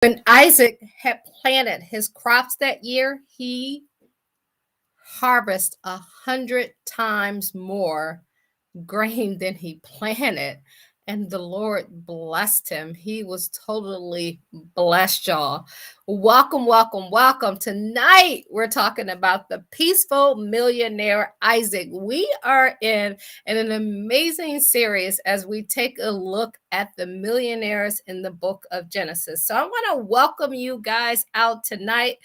When Isaac had planted his crops that year, he harvested 100 times more grain than he planted. And the Lord blessed him. He was totally blessed, y'all. Welcome, welcome, welcome. Tonight, we're talking about the peaceful millionaire Isaac. We are in an amazing series as we take a look at the millionaires in the book of Genesis. So I want to welcome you guys out tonight.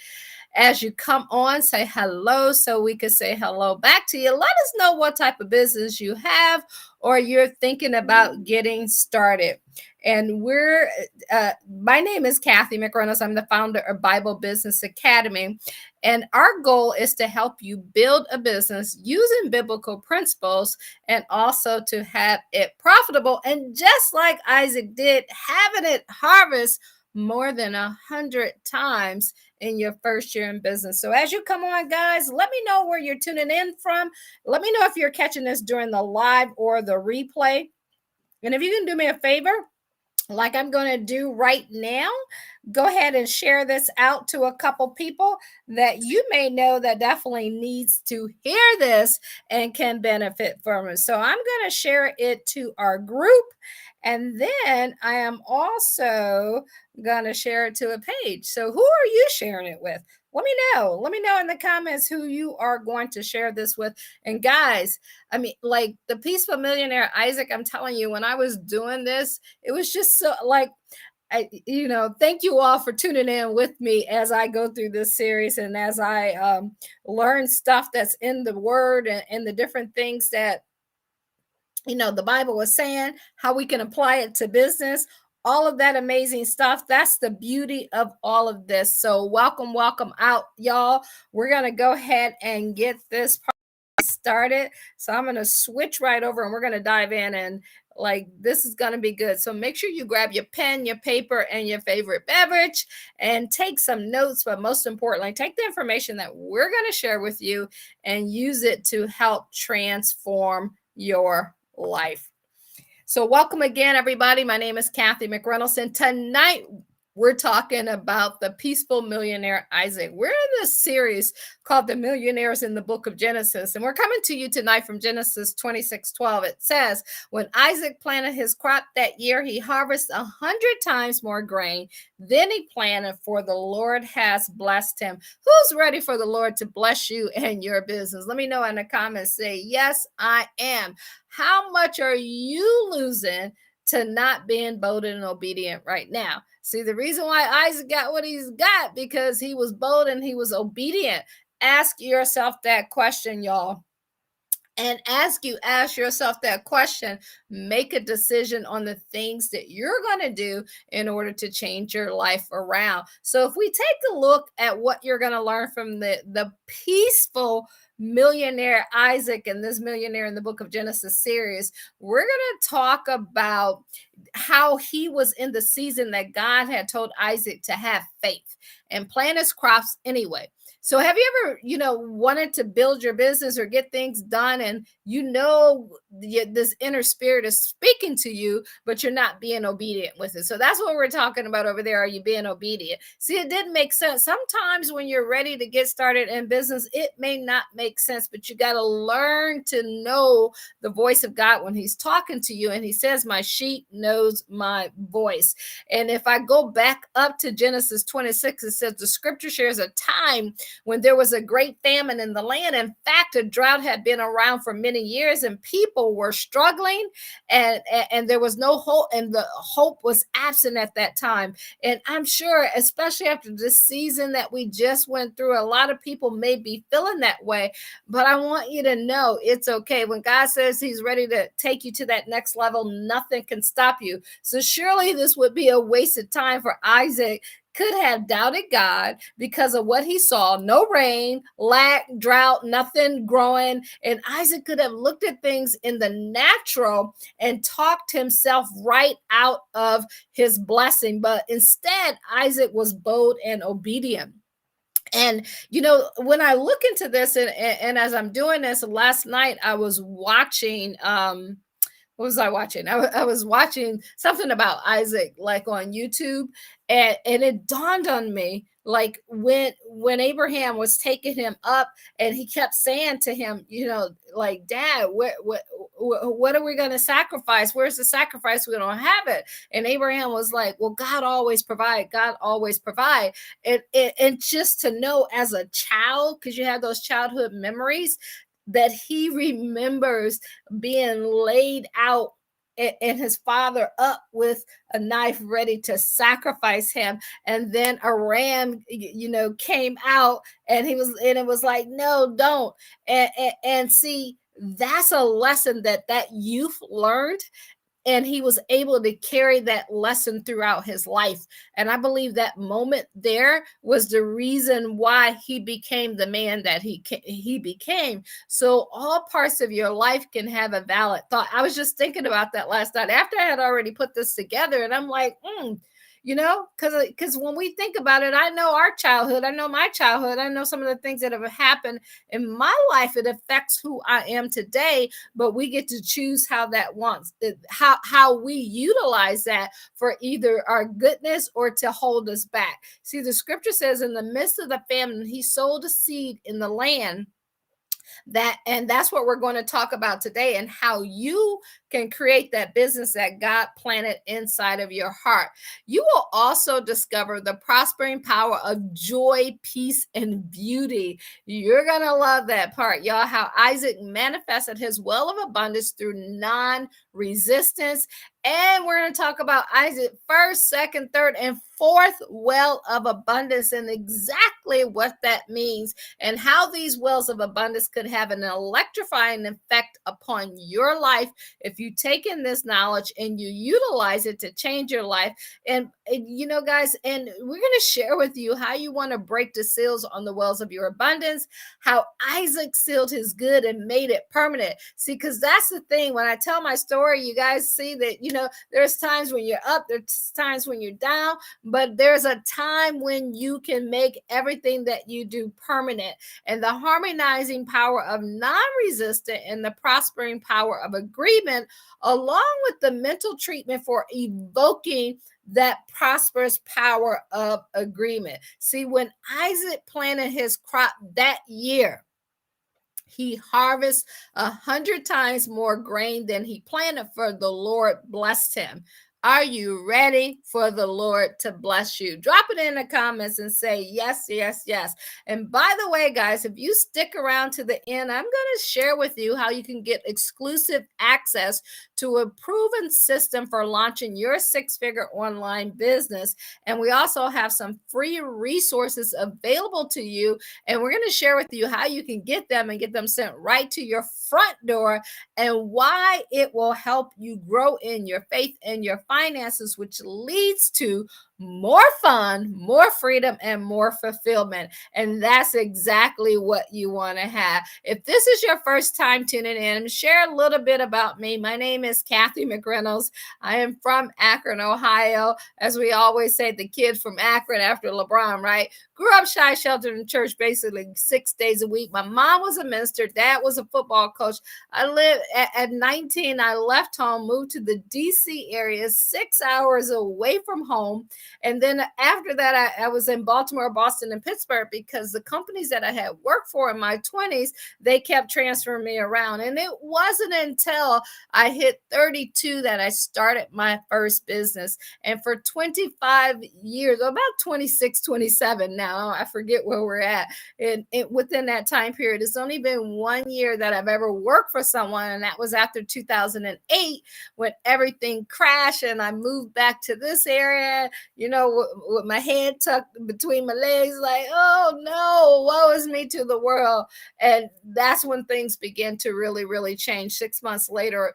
As you come on, say hello so we can say hello back to you. Let us know what type of business you have or you're thinking about getting started. And my name is Cathy McReynolds. I'm the founder of Bible Business Academy. And our goal is to help you build a business using biblical principles and also to have it profitable. And just like Isaac did, having it harvest more than 100 times in your first year in business. So as you come on, guys, let me know where you're tuning in from. Let me know if you're catching this during the live or the replay. And if you can do me a favor, like I'm going to do right now, go ahead and share this out to a couple people that you may know that definitely needs to hear this and can benefit from it. So I'm going to share it to our group. And then I am also going to share it to a page. So who are you sharing it with? Let me know. Let me know in the comments who you are going to share this with. And guys, I mean, like the peaceful millionaire Isaac, I'm telling you, when I was doing this, it was just so like, thank you all for tuning in with me as I go through this series and as I learn stuff that's in the word and the different things that the Bible was saying, how we can apply it to business, all of that amazing stuff. That's the beauty of all of this. So welcome out, y'all. We're going to go ahead and get this part started. So I'm going to switch right over and we're going to dive in and like this is going to be good. So make sure you grab your pen, your paper, and your favorite beverage and take some notes. But most importantly, take the information that we're going to share with you and use it to help transform your life. So welcome again, everybody. My name is Cathy McReynolds, and tonight we're talking about the peaceful millionaire Isaac. We're in this series called the Millionaires in the book of Genesis, and we're coming to you tonight from Genesis 26:12. It says, when Isaac planted his crop that year, he harvested 100 times more grain than he planted, for the Lord has blessed him. Who's ready for the Lord to bless you and your business? Let me know in the comments. Say, yes, I am. How much are you losing to not being bold and obedient right now? See, the reason why Isaac got what he's got, because he was bold and he was obedient. Ask yourself that question, y'all. And ask yourself that question, make a decision on the things that you're going to do in order to change your life around. So if we take a look at what you're going to learn from the peaceful millionaire Isaac and this Millionaire in the Book of Genesis series, we're going to talk about how he was in the season that God had told Isaac to have faith and plant his crops anyway. So have you ever, wanted to build your business or get things done and this inner spirit is speaking to you, but you're not being obedient with it? So that's what we're talking about over there. Are you being obedient? See, it didn't make sense. Sometimes when you're ready to get started in business, it may not make sense, but you got to learn to know the voice of God when he's talking to you. And he says, my sheep knows my voice. And if I go back up to Genesis 26, it says the scripture shares a time when there was a great famine in the land. In fact, a drought had been around for many years and people were struggling and there was no hope, and the hope was absent at that time. And I'm sure, especially after this season that we just went through, a lot of people may be feeling that way. But I want you to know it's okay. When God says he's ready to take you to that next level, nothing can stop you. So surely this would be a waste of time for Isaac. Could have doubted God because of what he saw. No rain, lack, drought, nothing growing. And Isaac could have looked at things in the natural and talked himself right out of his blessing. But instead, Isaac was bold and obedient. And, when I look into this and as I'm doing this last night, I was watching What was I watching? I was watching something about Isaac, like on YouTube, and it dawned on me, like when Abraham was taking him up, and he kept saying to him, like, Dad, what are we going to sacrifice? Where's the sacrifice? We don't have it. And Abraham was like, well, God always provide. God always provide. And just to know as a child, because you have those childhood memories, that he remembers being laid out and his father up with a knife ready to sacrifice him, and then a ram came out, and it was like, no, don't. And see, that's a lesson that youth learned, and he was able to carry that lesson throughout his life. And I believe that moment there was the reason why he became the man that he became. So all parts of your life can have a valid thought. I was just thinking about that last night after I had already put this together, and I'm like, because when we think about it, I know our childhood, I know my childhood, I know some of the things that have happened in my life. It affects who I am today, but we get to choose how that wants how we utilize that for either our goodness or to hold us back. See, the scripture says, in the midst of the famine, he sowed a seed in the land. And that's what we're going to talk about today, and how you can create that business that God planted inside of your heart. You will also discover the prospering power of joy, peace, and beauty. You're going to love that part, y'all. How Isaac manifested his well of abundance through non-resistance. And we're going to talk about Isaac first, second, third, and fourth well of abundance, and exactly what that means, and how these wells of abundance could have an electrifying effect upon your life if you take in this knowledge and you utilize it to change your life. And guys, and we're going to share with you how you want to break the seals on the wells of your abundance, how Isaac sealed his good and made it permanent. See, because that's the thing. When I tell my story, you guys see that, there's times when you're up, there's times when you're down, but there's a time when you can make everything that you do permanent. And the harmonizing power of non-resistant and the prospering power of agreement, along with the mental treatment for evoking that prosperous power of agreement. See, when Isaac planted his crop that year, he harvests 100 times more grain than he planted, for the Lord blessed him. Are you ready for the Lord to bless you? Drop it in the comments and say yes, yes, yes. And by the way, guys, if you stick around to the end, I'm going to share with you how you can get exclusive access to a proven system for launching your six-figure online business. And we also have some free resources available to you. And we're going to share with you how you can get them and get them sent right to your front door, and why it will help you grow in your faith and your finances, which leads to more fun, more freedom, and more fulfillment. And that's exactly what you want to have. If this is your first time tuning in, share a little bit about me. My name is Cathy McReynolds. I am from Akron, Ohio. As we always say, the kid from Akron after LeBron, right? Grew up shy, sheltered in church basically 6 days a week. My mom was a minister. Dad was a football coach. I lived at 19. I left home, moved to the DC area, 6 hours away from home. And then after that, I was in Baltimore, Boston, and Pittsburgh, because the companies that I had worked for in my 20s, they kept transferring me around. And it wasn't until I hit 32 that I started my first business. And for 25 years, about 26, 27 now, I forget where we're at. And within that time period, it's only been 1 year that I've ever worked for someone. And that was after 2008, when everything crashed and I moved back to this area, with my head tucked between my legs, like, oh no, woe is me to the world. And that's when things began to really, really change. 6 months later,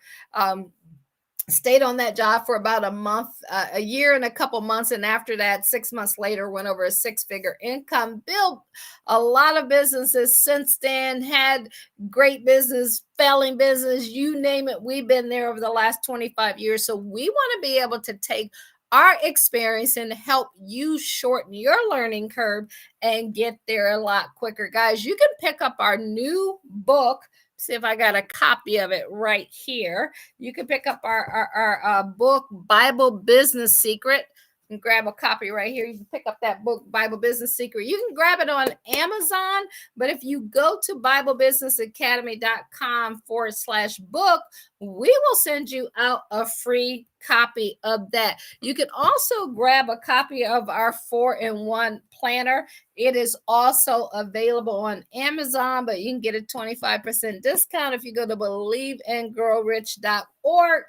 stayed on that job for about a month, a year and a couple months. And after that, 6 months later, went over a six-figure income, built a lot of businesses since then, had great business, failing business, you name it. We've been there over the last 25 years. So we want to be able to take our experience and help you shorten your learning curve and get there a lot quicker. Guys, you can pick up our new book See if I got a copy of it right here. You can pick up our book, Bible Business Secret, and grab a copy right here. You can pick up that book, Bible Business Secret. You can grab it on Amazon, but if you go to BibleBusinessAcademy.com/book, we will send you out a free copy of that. You can also grab a copy of our 4-in-1 planner. It is also available on Amazon, but you can get a 25% discount if you go to believeandgrowrich.org.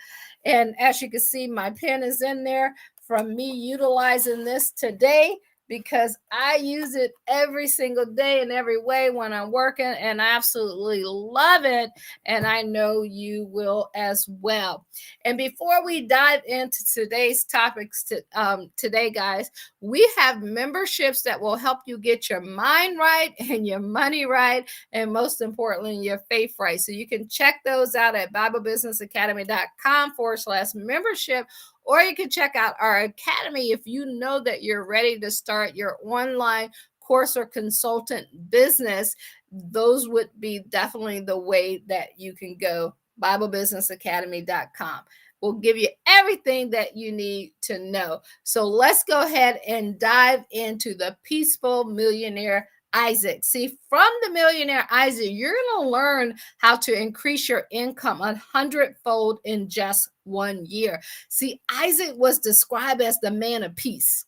And as you can see, my pen is in there from me utilizing this today, because I use it every single day in every way when I'm working, and I absolutely love it. And I know you will as well. And before we dive into today's topics today, guys, we have memberships that will help you get your mind right and your money right, and most importantly, your faith right. So you can check those out at BibleBusinessAcademy.com/membership. Or you can check out our academy if you know that you're ready to start your online course or consultant business. Those would be definitely the way that you can go. BibleBusinessAcademy.com will give you everything that you need to know. So let's go ahead and dive into the peaceful millionaire Isaac. See, from the millionaire Isaac, you're going to learn how to increase your income 100-fold in just 1 year. See, Isaac was described as the man of peace.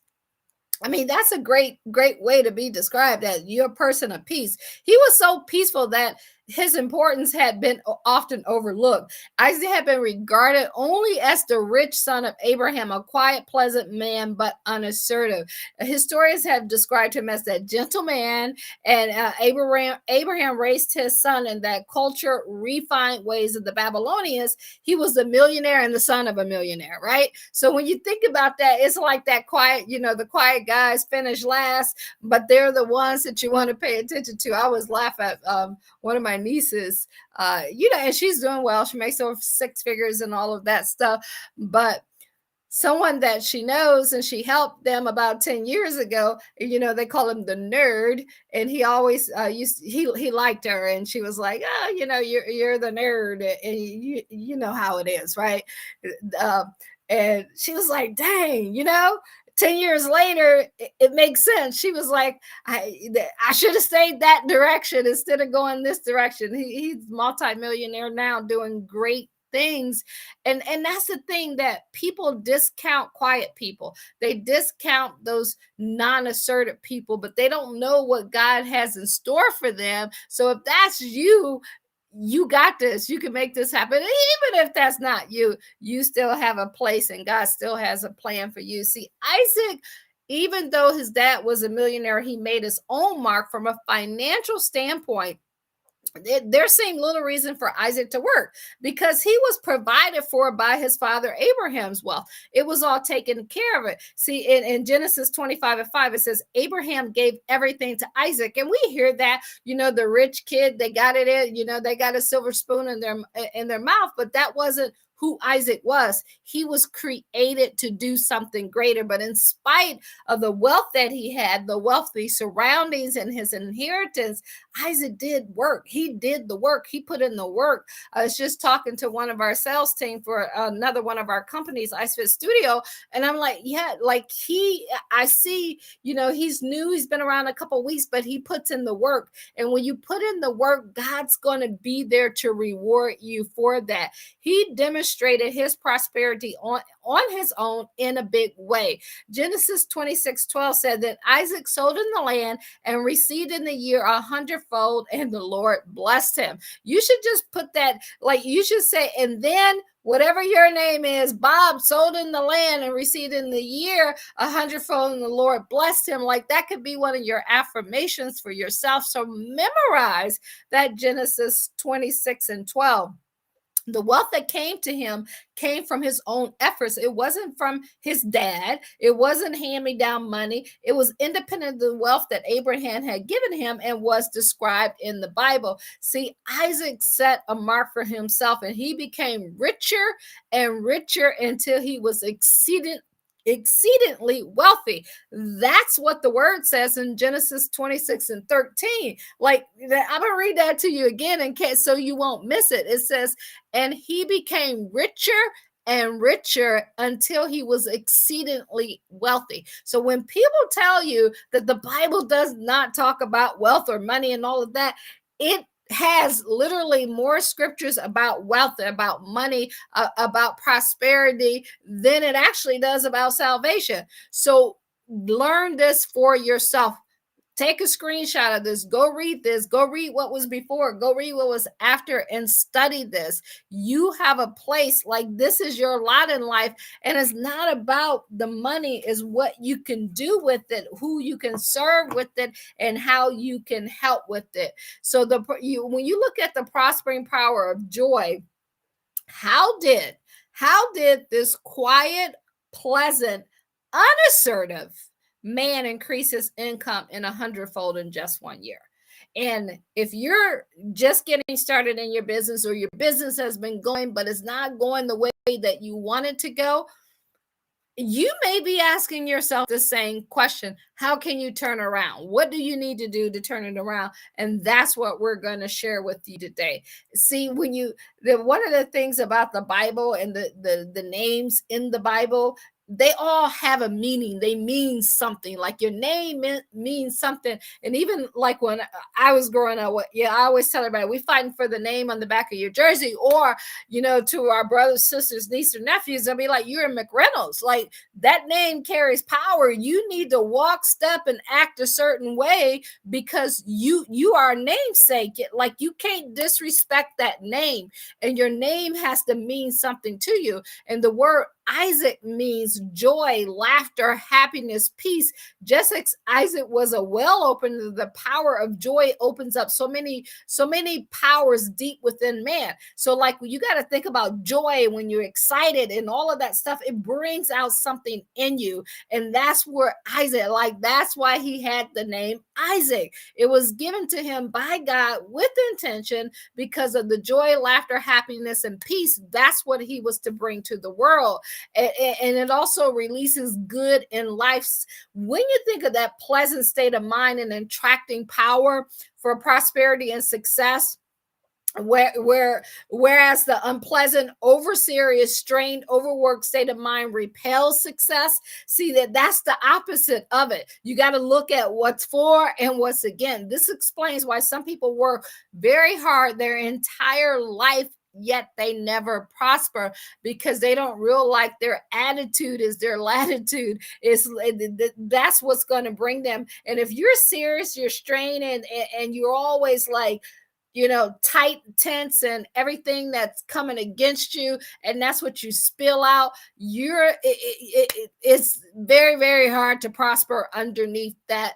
I mean, that's a great way to be described, as you're a person of peace. He was so peaceful that his importance had been often overlooked. Isaac had been regarded only as the rich son of Abraham, a quiet, pleasant man, but unassertive. Historians have described him as that gentleman, and Abraham raised his son in that culture refined ways of the Babylonians. He was the millionaire and the son of a millionaire, right? So when you think about that, it's like that quiet, the quiet guys finish last, but they're the ones that you want to pay attention to. I always laugh at one of my nieces, and she's doing well. She makes over 6 figures and all of that stuff. But someone that she knows, and she helped them about 10 years ago, they call him the nerd. And he always he liked her. And she was like, oh, you're the nerd. And you know how it is, right? And she was like, dang, 10 years later, it makes sense. She was like, I should have stayed that direction instead of going this direction. He's multimillionaire now, doing great things. And that's the thing, that people discount quiet people. They discount those non-assertive people, but they don't know what God has in store for them. So if that's you, you got this. You can make this happen. And even if that's not you, you still have a place, and God still has a plan for you. See, Isaac, even though his dad was a millionaire, he made his own mark from a financial standpoint. There seemed little reason for Isaac to work, because he was provided for by his father Abraham's wealth. It was all taken care of. It. See, in Genesis 25:5, it says Abraham gave everything to Isaac, and we hear that, the rich kid, they got it in, they got a silver spoon in their mouth, but that wasn't who Isaac was. He was created to do something greater. But in spite of the wealth that he had, the wealthy surroundings, and his inheritance, Isaac did work. He did the work. He put in the work. I was just talking to one of our sales team for another one of our companies, IceFit Studio, and I'm like, yeah, like I see, he's new. He's been around a couple of weeks, but he puts in the work. And when you put in the work, God's going to be there to reward you for that. He demonstrated his prosperity on his own in a big way. Genesis 26:12 said that Isaac sowed in the land and received in the year 100-fold, and the Lord blessed him. You should just put that, like, you should say, and then whatever your name is, Bob sowed in the land and received in the year 100-fold, and the Lord blessed him. Like, that could be one of your affirmations for yourself. So memorize that Genesis 26:12. The wealth that came to him came from his own efforts. It wasn't from his dad. It wasn't hand-me-down money. It was independent of the wealth that Abraham had given him and was described in the Bible. See, Isaac set a mark for himself, and he became richer and richer until he was exceeding exceedingly wealthy. That's what the word says in Genesis 26:13. Like, I'm gonna read that to you again in case so you won't miss it. It says, and he became richer and richer until he was exceedingly wealthy. So when people tell you that the Bible does not talk about wealth or money and all of that, it has literally more scriptures about wealth, about money, about prosperity than it actually does about salvation. So learn this for yourself. Take a screenshot of this. Go read this. Go read what was before. Go read what was after and study this. You have a place, like this is your lot in life. And it's not about the money, is what you can do with it, who you can serve with it, and how you can help with it. So when you look at the prospering power of joy, how did this quiet, pleasant, unassertive man increase his income in 100-fold in just 1 year? And if you're just getting started in your business, or your business has been going but it's not going the way that you want it to go, you may be asking yourself the same question. How can you turn around? What do you need to do to turn it around? And that's what we're going to share with you today. See, one of the things about the Bible and the names in the Bible, they all have a meaning. They mean something. Like your name means something. And even like when I was growing up, I always tell everybody, we fighting for the name on the back of your jersey. Or, to our brothers, sisters, nieces, or nephews, they'll be like, you're in McReynolds. Like, that name carries power. You need to walk, step, and act a certain way because you are a namesake. Like, you can't disrespect that name, and your name has to mean something to you. And the word Isaac means joy, laughter, happiness, peace. Just as Isaac was a well opener, the power of joy opens up so many powers deep within man. So like, you got to think about joy when you're excited and all of that stuff. It brings out something in you. And that's where Isaac, like, that's why he had the name Isaac. It was given to him by God with intention because of the joy, laughter, happiness, and peace. That's what he was to bring to the world. And it also releases good in life. When you think of that pleasant state of mind and attracting power for prosperity and success, whereas the unpleasant, over serious, strained, overworked state of mind repels success. See, that's the opposite of it. You got to look at what's for and what's against. This explains why some people work very hard their entire life, yet they never prosper, because they don't realize their attitude is their latitude. That's what's going to bring them. And if you're serious, you're strained, and you're always like, tight, tense, and everything that's coming against you, and that's what you spill out, it's very, very hard to prosper underneath that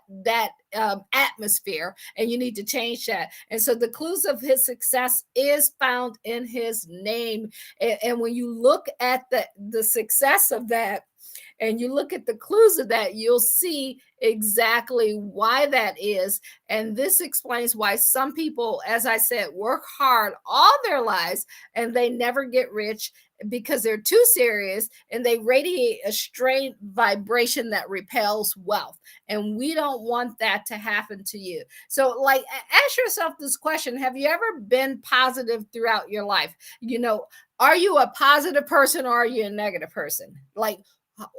atmosphere, and you need to change that. And so the clues of his success is found in his name. And when you look at the success of that, and you look at the clues of that, you'll see exactly why that is. And this explains why some people, as I said, work hard all their lives and they never get rich, because they're too serious and they radiate a strange vibration that repels wealth. And we don't want that to happen to you. So, like, ask yourself this question. Have you ever been positive throughout your life? Are you a positive person, or are you a negative person? Like,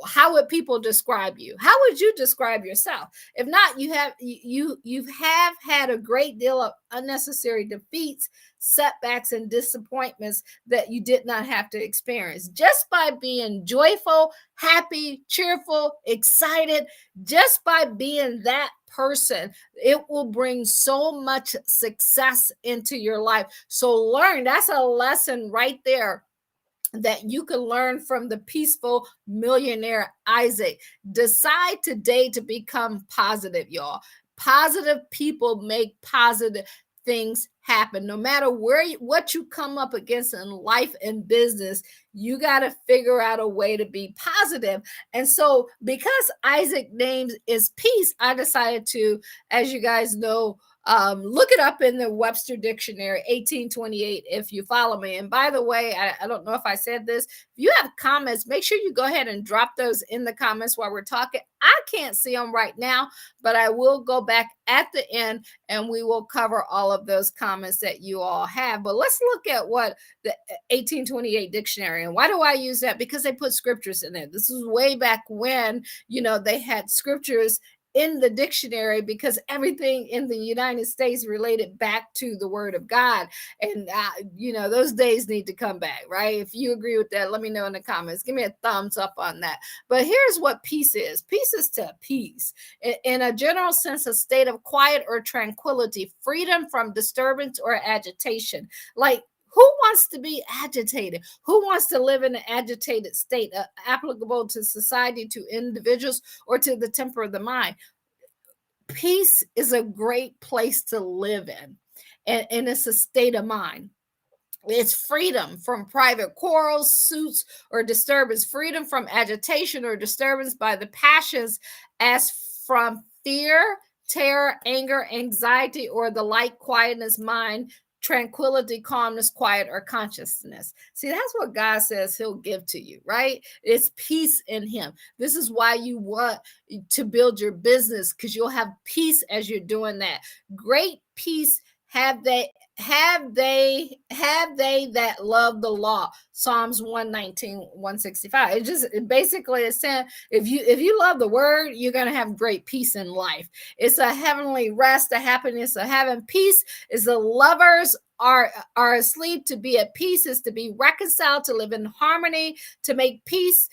how would people describe you? How would you describe yourself? If not, you have had a great deal of unnecessary defeats, setbacks, and disappointments that you did not have to experience. Just by being joyful, happy, cheerful, excited, just by being that person, it will bring so much success into your life. So learn. That's a lesson right there that you can learn from the peaceful millionaire Isaac. Decide today to become positive, y'all. Positive people make positive things happen. No matter what you come up against in life and business, you got to figure out a way to be positive. And so, because Isaac's name is peace, I decided to, as you guys know, Look it up in the Webster Dictionary, 1828, if you follow me. And by the way, I don't know if I said this. If you have comments, make sure you go ahead and drop those in the comments while we're talking. I can't see them right now, but I will go back at the end and we will cover all of those comments that you all have. But let's look at what the 1828 dictionary, and why do I use that? Because they put scriptures in there. This was way back when, they had scriptures in the dictionary, because everything in the United States related back to the word of God. And, those days need to come back, right? If you agree with that, let me know in the comments. Give me a thumbs up on that. But here's what peace is. Peace is to peace. In a general sense, a state of quiet or tranquility, freedom from disturbance or agitation. Like, who wants to be agitated? Who wants to live in an agitated state, applicable to society, to individuals, or to the temper of the mind? Peace is a great place to live in, and it's a state of mind. It's freedom from private quarrels, suits, or disturbance, freedom from agitation or disturbance by the passions, as from fear, terror, anger, anxiety, or the like, quietness, mind, tranquility, calmness, quiet, or consciousness. See, that's what God says he'll give to you, right? It's peace in him. This is why you want to build your business, because you'll have peace as you're doing that. Great peace have they that love the law. Psalms 119, 165. It basically is saying, if you love the word, you're going to have great peace in life. It's a heavenly rest, a happiness of having peace. Is the lovers are asleep. To be at peace is to be reconciled, to live in harmony, to make peace,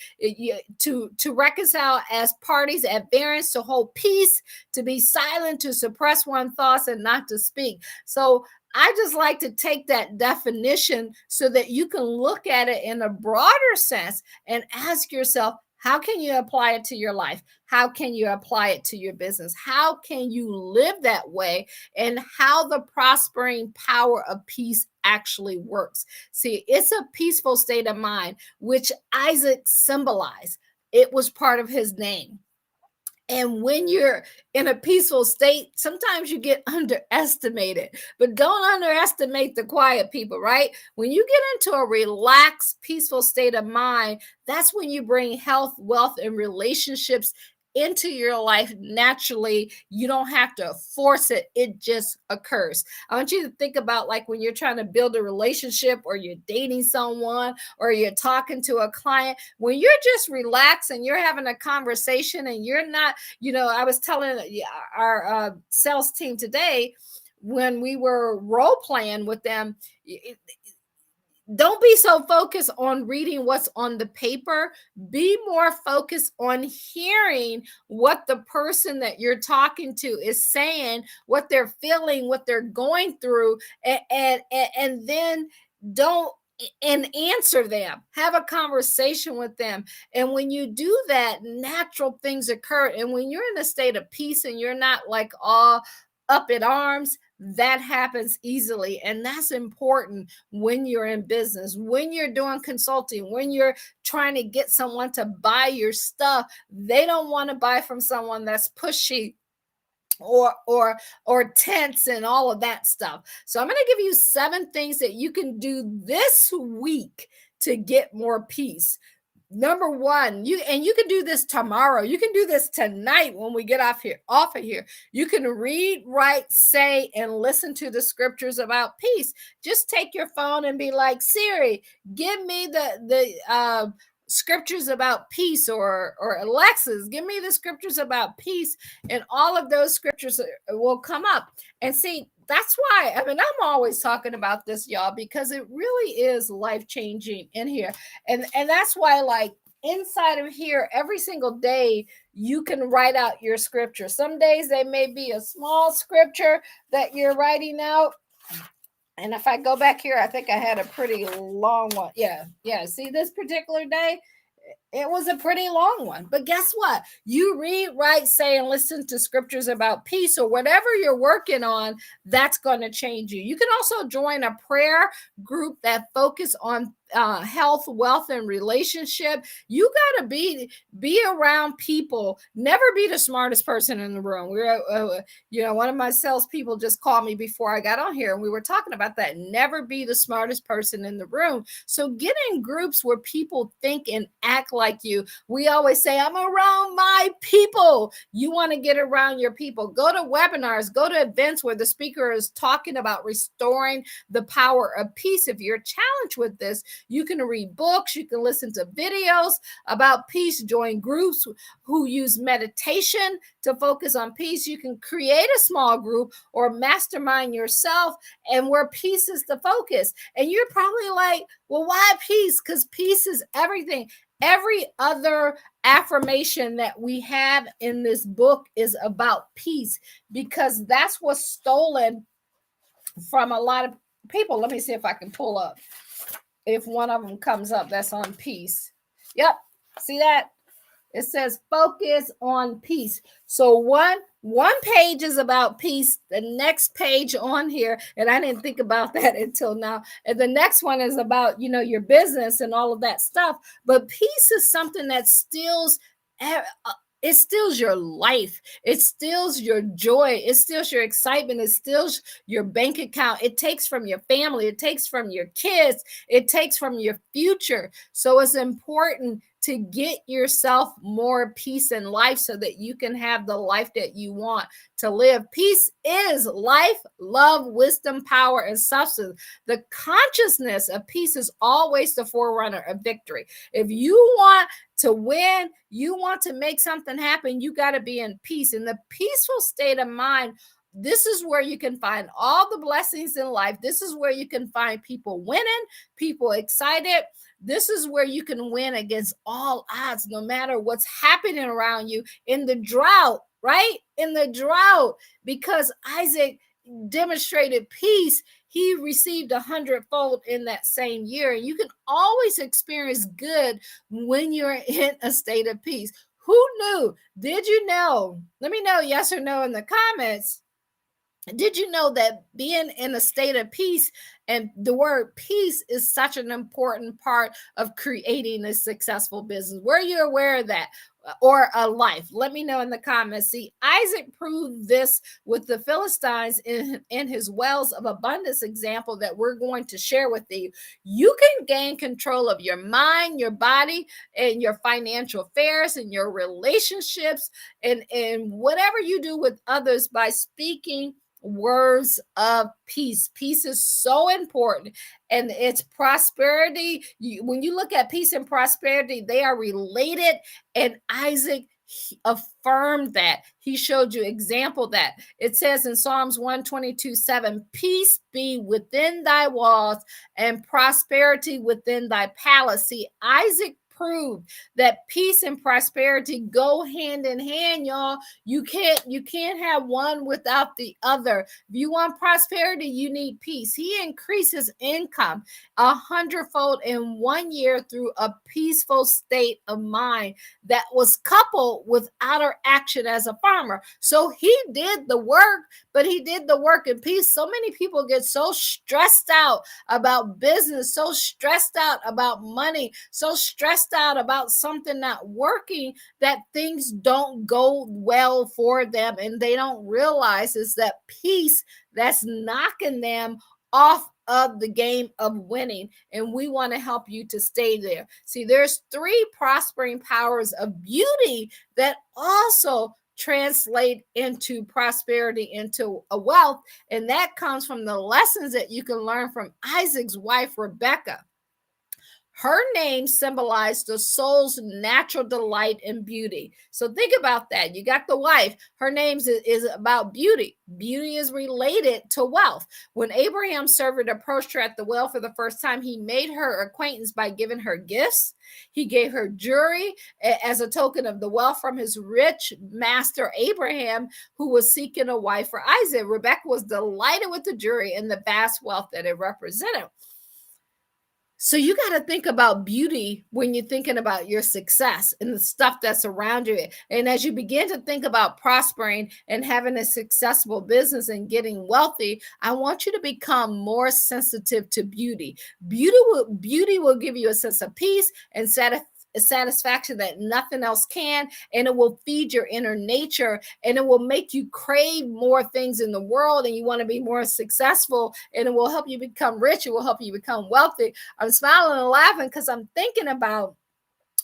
to reconcile as parties at variance, to hold peace, to be silent, to suppress one's thoughts and not to speak. So I just like to take that definition so that you can look at it in a broader sense and ask yourself, how can you apply it to your life? How can you apply it to your business? How can you live that way? And how the prospering power of peace actually works. See, it's a peaceful state of mind, which Isaac symbolized. It was part of his name. And when you're in a peaceful state, sometimes you get underestimated, but don't underestimate the quiet people, right? When you get into a relaxed, peaceful state of mind, that's when you bring health, wealth, and relationships into your life naturally. You don't have to force it. It just occurs. I want you to think about, like, when you're trying to build a relationship, or you're dating someone, or you're talking to a client, when you're just relaxed and you're having a conversation and you're not, I was telling our sales team today, when we were role playing with them, don't be so focused on reading what's on the paper. Be more focused on hearing what the person that you're talking to is saying, what they're feeling, what they're going through, and then don't and answer them. Have a conversation with them. And when you do that, natural things occur. And when you're in a state of peace and you're not like all up in arms, that happens easily. And that's important when you're in business, when you're doing consulting, when you're trying to get someone to buy your stuff. They don't want to buy from someone that's pushy or tense and all of that stuff. So I'm going to give you 7 things that you can do this week to get more peace. Number 1, you can do this tomorrow. You can do this tonight when we get off of here. You can read, write, say, and listen to the scriptures about peace. Just take your phone and be like, Siri, give me the scriptures about peace, or Alexis, give me the scriptures about peace, and all of those scriptures will come up. And see, that's why, I'm always talking about this, y'all, because it really is life-changing in here. And that's why, like, inside of here, every single day, you can write out your scripture. Some days they may be a small scripture that you're writing out. And if I go back here, I think I had a pretty long one. Yeah. See, this particular day, It was a pretty long one. But guess what? You read, write, say, and listen to scriptures about peace or whatever you're working on, that's going to change you. You can also join a prayer group that focus on health, wealth, and relationship. You got to be around people. Never be the smartest person in the room. One of my salespeople just called me before I got on here, and we were talking about that. Never be the smartest person in the room. So get in groups where people think and act like you. We always say, I'm around my people. You want to get around your people. Go to webinars, go to events where the speaker is talking about restoring the power of peace. If you're challenged with this, you can read books, you can listen to videos about peace, join groups who use meditation to focus on peace. You can create a small group or mastermind yourself, and where peace is the focus. And you're probably like, well, why peace? Because peace is everything. Every other affirmation that we have in this book is about peace, because that's what's stolen from a lot of people. Let me see if I can pull up if one of them comes up that's on peace. Yep. See that? It says focus on peace. So one page is about peace. The next page on here, and I didn't think about that until now. And the next one is about, your business and all of that stuff. But peace is something that steals it steals your life. It steals your joy. It steals your excitement. It steals your bank account. It takes from your family. It takes from your kids. It takes from your future. So it's important to get yourself more peace in life so that you can have the life that you want to live. Peace is life, love, wisdom, power, and substance. The consciousness of peace is always the forerunner of victory. If you want to win, you want to make something happen, you got to be in peace. In the peaceful state of mind, this is where you can find all the blessings in life. This is where you can find people winning, people excited. This is where you can win against all odds, no matter what's happening around you in the drought, right? In the drought, because Isaac demonstrated peace, he received 100-fold in that same year. And you can always experience good when you're in a state of peace. Who knew? Did you know? Let me know yes or no in the comments. Did you know that being in a state of peace, and the word peace is such an important part of creating a successful business? Were you aware of that? Or a life? Let me know in the comments. See, Isaac proved this with the Philistines in his wells of abundance example that we're going to share with you. You can gain control of your mind, your body, and your financial affairs and your relationships and whatever you do with others by speaking words of peace. Peace is so important, and it's prosperity. When you look at peace and prosperity, they are related, and Isaac affirmed that. He showed you example that. It says in Psalms 122:7, peace be within thy walls and prosperity within thy palace. See, Isaac proved that peace and prosperity go hand in hand, y'all. You can't have one without the other. If you want prosperity, you need peace. He increases income 100-fold in 1 year through a peaceful state of mind that was coupled with outer action as a farmer. So he did the work, but he did the work in peace. So many people get so stressed out about business, so stressed out about money, so stressed out about something not working that things don't go well for them, and they don't realize is that peace that's knocking them off of the game of winning, and we want to help you to stay there. See, there's 3 prospering powers of beauty that also translate into prosperity, into a wealth, and that comes from the lessons that you can learn from Isaac's wife, Rebecca. Her name symbolized the soul's natural delight in beauty. So think about that. You got the wife. Her name is about beauty. Beauty is related to wealth. When Abraham's servant approached her at the well for the first time, he made her acquaintance by giving her gifts. He gave her jewelry as a token of the wealth from his rich master Abraham, who was seeking a wife for Isaac. Rebecca was delighted with the jewelry and the vast wealth that it represented. So you got to think about beauty when you're thinking about your success and the stuff that's around you. And as you begin to think about prospering and having a successful business and getting wealthy, I want you to become more sensitive to beauty. Beauty will give you a sense of peace and satisfaction that nothing else can, and it will feed your inner nature, and it will make you crave more things in the world, and you want to be more successful, and it will help you become rich. It will help you become wealthy. I'm smiling and laughing because I'm thinking about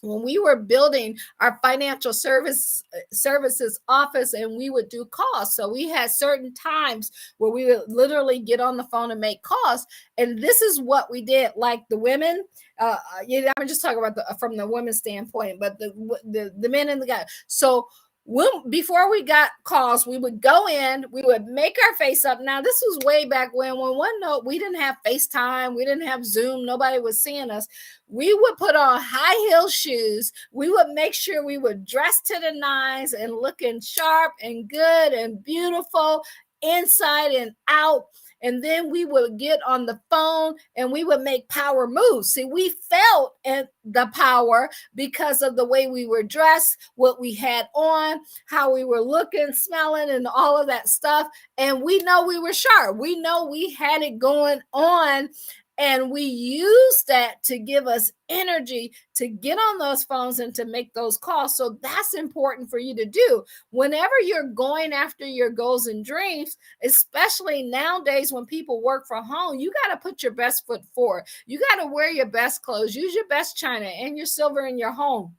when we were building our financial services office, and we would do calls. So we had certain times where we would literally get on the phone and make calls. And this is what we did. Like the women, I'm just talking about from the women's standpoint, but the men and the guys. So before we got calls, we would go in, we would make our face up. Now, this was way back when one note, we didn't have FaceTime, we didn't have Zoom, nobody was seeing us. We would put on high heel shoes. We would make sure we were dressed to the nines and looking sharp and good and beautiful inside and out. And then we would get on the phone and we would make power moves. See, we felt the power because of the way we were dressed, what we had on, how we were looking, smelling, and all of that stuff. And we know we were sharp. We know we had it going on. And we use that to give us energy to get on those phones and to make those calls. So that's important for you to do. Whenever you're going after your goals and dreams, especially nowadays when people work from home, you got to put your best foot forward. You got to wear your best clothes, use your best china and your silver in your home.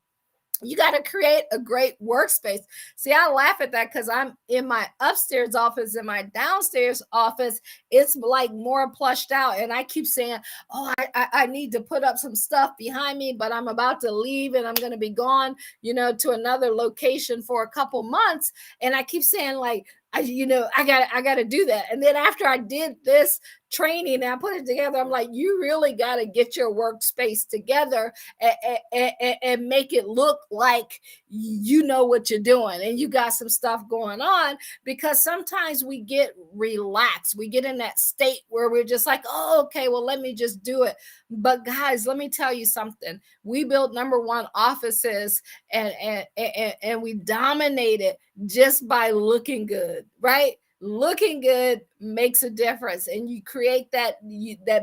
You got to create a great workspace. See, I laugh at that because I'm in my upstairs office, in my downstairs office, it's like more plushed out. And I keep saying, oh, I need to put up some stuff behind me, but I'm about to leave and I'm going to be gone, to another location for a couple months. And I keep saying like, I got to do that. And then after I did this training and I put it together, I'm like, you really got to get your workspace together and make it look like you know what you're doing and you got some stuff going on, because sometimes we get relaxed. We get in that state where we're just like, oh, okay, well, let me just do it. But guys, let me tell you something. We built #1 offices and we dominated just by looking good, right? Looking good makes a difference, and you create that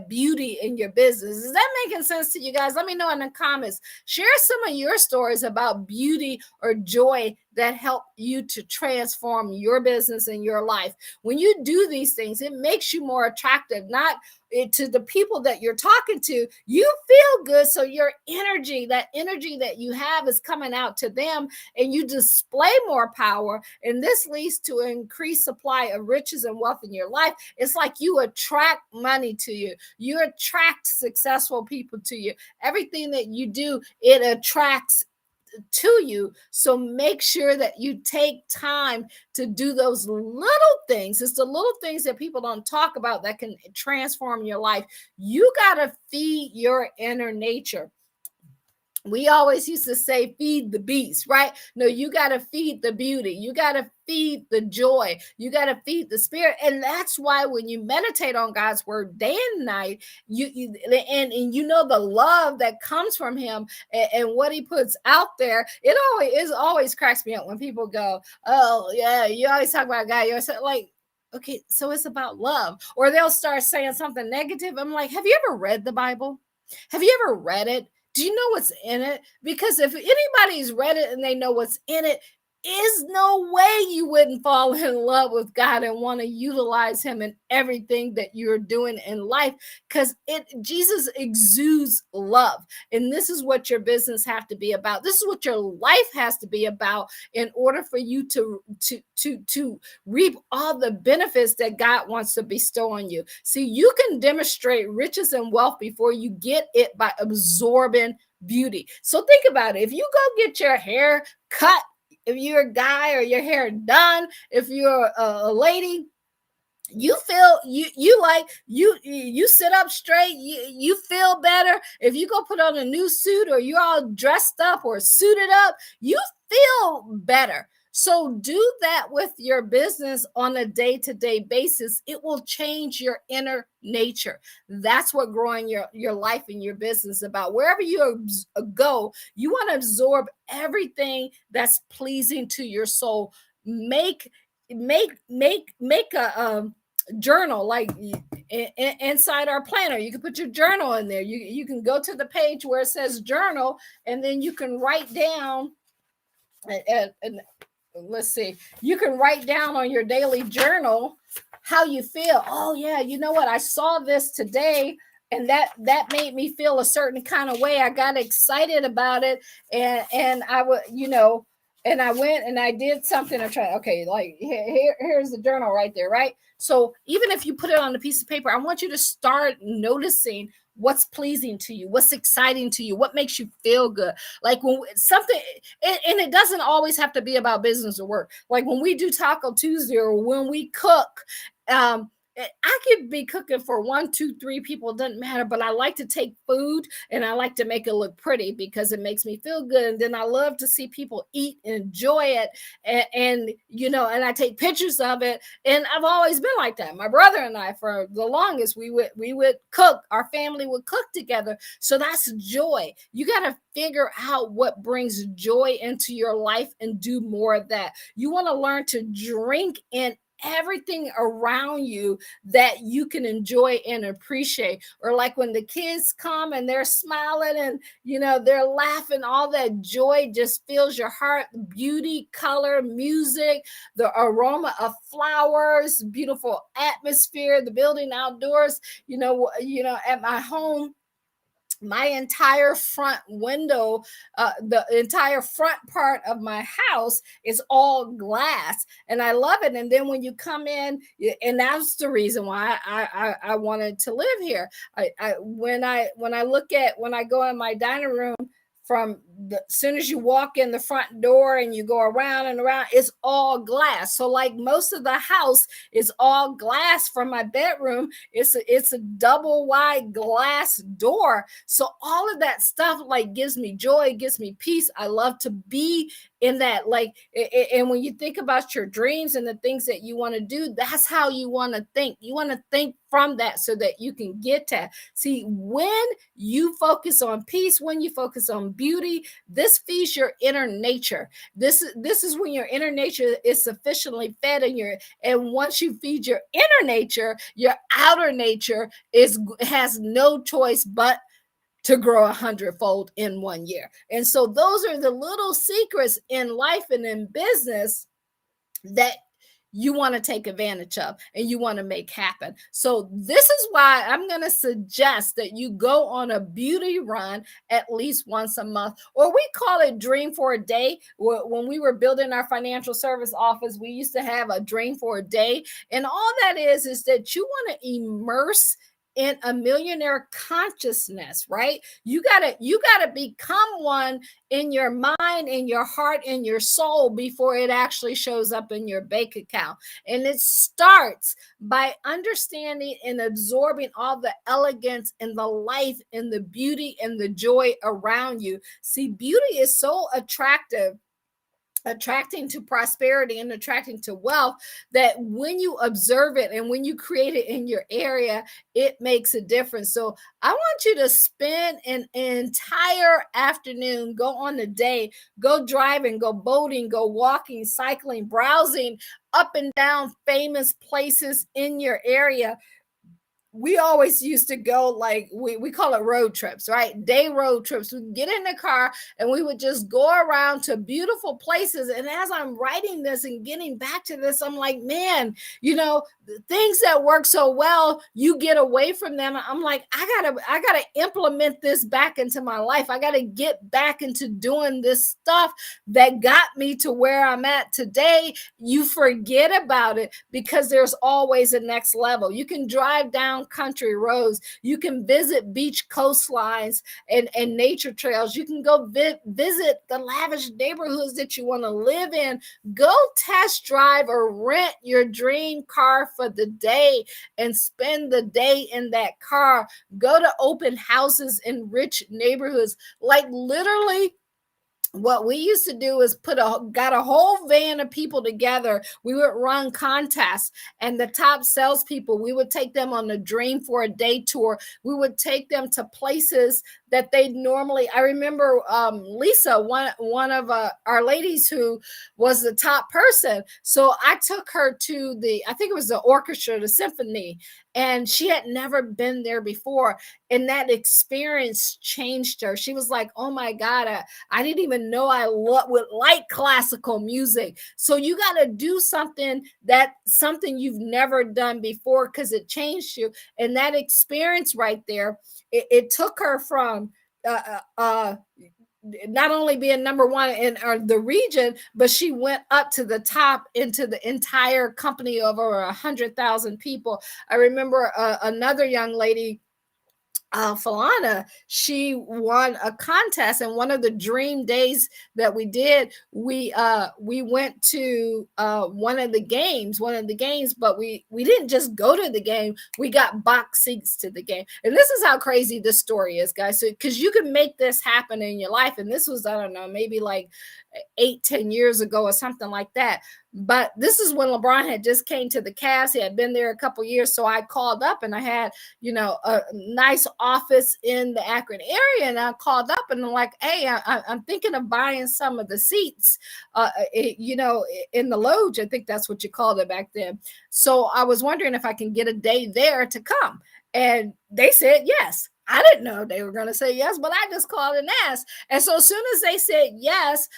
beauty in your business. Is that making sense to you guys? Let me know in the comments. Share some of your stories about beauty or joy that help you to transform your business and your life. When you do these things, it makes you more attractive, not to the people that you're talking to. You feel good, so your energy, that energy that you have, is coming out to them, and you display more power, and this leads to an increased supply of riches and wealth in your life. It's like you attract money to you. You attract successful people to you. Everything that you do, it attracts to you. So make sure that you take time to do those little things. It's the little things that people don't talk about that can transform your life. You got to feed your inner nature. We always used to say, feed the beast, right? No, you got to feed the beauty. You got to feed the joy. You got to feed the spirit. And that's why when you meditate on God's word day and night, and you know the love that comes from him and what he puts out there, it always cracks me up when people go, oh, yeah, you always talk about God. You're like, okay, so it's about love. Or they'll start saying something negative. I'm like, have you ever read the Bible? Have you ever read it? Do you know what's in it? Because if anybody's read it and they know what's in it, is no way you wouldn't fall in love with God and want to utilize him in everything that you're doing in life, because Jesus exudes love. And this is what your business have to be about. This is what your life has to be about in order for you to reap all the benefits that God wants to bestow on you. See, you can demonstrate riches and wealth before you get it by absorbing beauty. So think about it. If you go get your hair cut, if you're a guy, or your hair done, if you're a lady, you feel you sit up straight, you feel better. If you go put on a new suit, or you're all dressed up or suited up, you feel better. So do that with your business on a day-to-day basis. It will change your inner nature. That's what growing your life and your business is about. Wherever you go, you want to absorb everything that's pleasing to your soul. Make a journal, like inside our planner. You can put your journal in there. You can go to the page where it says journal, and then you can write down, and let's see, you can write down on your daily journal how you feel. Oh yeah, you know what, I saw this today, and that made me feel a certain kind of way. I got excited about it, and I would, and I went and I did something. I tried, okay, like here's the journal right there, right? So even if you put it on a piece of paper, I want you to start noticing what's pleasing to you, what's exciting to you, what makes you feel good. Like when something, and it doesn't always have to be about business or work. Like when we do Taco Tuesday, or when we cook, I could be cooking for 1, 2, 3 people. It doesn't matter, but I like to take food and I like to make it look pretty because it makes me feel good. And then I love to see people eat and enjoy it. And I take pictures of it. And I've always been like that. My brother and I, for the longest, we would cook. Our family would cook together. So that's joy. You got to figure out what brings joy into your life and do more of that. You want to learn to drink in everything around you that you can enjoy and appreciate. Or like when the kids come and they're smiling and they're laughing, all that joy just fills your heart. Beauty, color, music, the aroma of flowers, beautiful atmosphere, the building outdoors. At my home, my entire front window, the entire front part of my house is all glass, and I love it. And then when you come in, and that's the reason why I wanted to live here. When I go in my dining room, from the soon as you walk in the front door and you go around and around, it's all glass. So like most of the house is all glass. From my bedroom, it's a double wide glass door. So all of that stuff like gives me joy, gives me peace. I love to be in that. Like, and when you think about your dreams and the things that you want to do, that's how you want to think. You want to think from that so that you can get to see. When you focus on peace, when you focus on beauty, this feeds your inner nature. This is when your inner nature is sufficiently fed, and once you feed your inner nature, your outer nature has no choice but to grow 100-fold in 1 year. And so those are the little secrets in life and in business that you want to take advantage of and you want to make happen. So this is why I'm going to suggest that you go on a beauty run at least once a month, or we call it Dream for a Day. When we were building our financial service office, we used to have a Dream for a Day. And all that is that you want to immerse in a millionaire consciousness, right? You gotta become one in your mind, in your heart, in your soul before it actually shows up in your bank account. And it starts by understanding and absorbing all the elegance and the life and the beauty and the joy around you. See, beauty is so attracting to prosperity and attracting to wealth, that when you observe it and when you create it in your area, it makes a difference. So I want you to spend an entire afternoon, go on a day, go driving, go boating, go walking, cycling, browsing up and down famous places in your area. We always used to go, like we call it road trips, right? Day road trips. We'd get in the car and we would just go around to beautiful places. And as I'm writing this and getting back to this, I'm like, man, things that work so well, you get away from them. I'm like, I gotta implement this back into my life. I gotta get back into doing this stuff that got me to where I'm at today. You forget about it because there's always a next level. You can drive down country roads. You can visit beach coastlines and nature trails. You can go visit the lavish neighborhoods that you want to live in. Go test drive or rent your dream car for the day and spend the day in that car. Go to open houses in rich neighborhoods. Like literally, what we used to do is got a whole van of people together. We would run contests, and the top salespeople, we would take them on the Dream for a Day tour. We would take them to places that they normally. I remember Lisa, one of our ladies who was the top person. So I took her to I think it was the orchestra, the symphony, and she had never been there before. And that experience changed her. She was like, "Oh my God, I didn't even know I would like classical music." So you got to do something you've never done before, because it changed you. And that experience right there, it took her from not only being number one in the region, but she went up to the top into the entire company of over 100,000 people. I remember another young lady, Falana, she won a contest, and one of the dream days that we did, we went to one of the games, but we didn't just go to the game, we got box seats to the game. And this is how crazy this story is, guys. So because you can make this happen in your life, and this was, I don't know, maybe like 8-10 years ago or something like that. But this is when LeBron had just came to the Cavs. He had been there a couple years. So I called up, and I had, a nice office in the Akron area. And I called up, and I'm like, "Hey, I'm thinking of buying some of the seats, in the Loge." I think that's what you called it back then. So I was wondering if I can get a day there to come. And they said yes. I didn't know they were going to say yes, but I just called and asked. And so as soon as they said yes,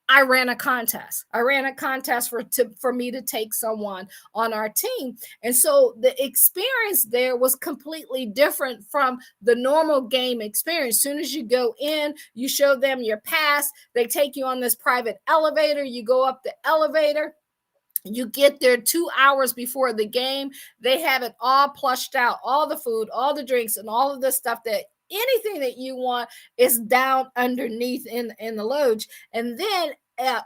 I ran a contest. For me to take someone on our team. And so the experience there was completely different from the normal game experience. As soon as you go in, you show them your pass, they take you on this private elevator, you go up the elevator. You get there 2 hours before the game. They have it all plushed out, all the food, all the drinks, and all of the stuff that anything that you want is down underneath in the Loge. And then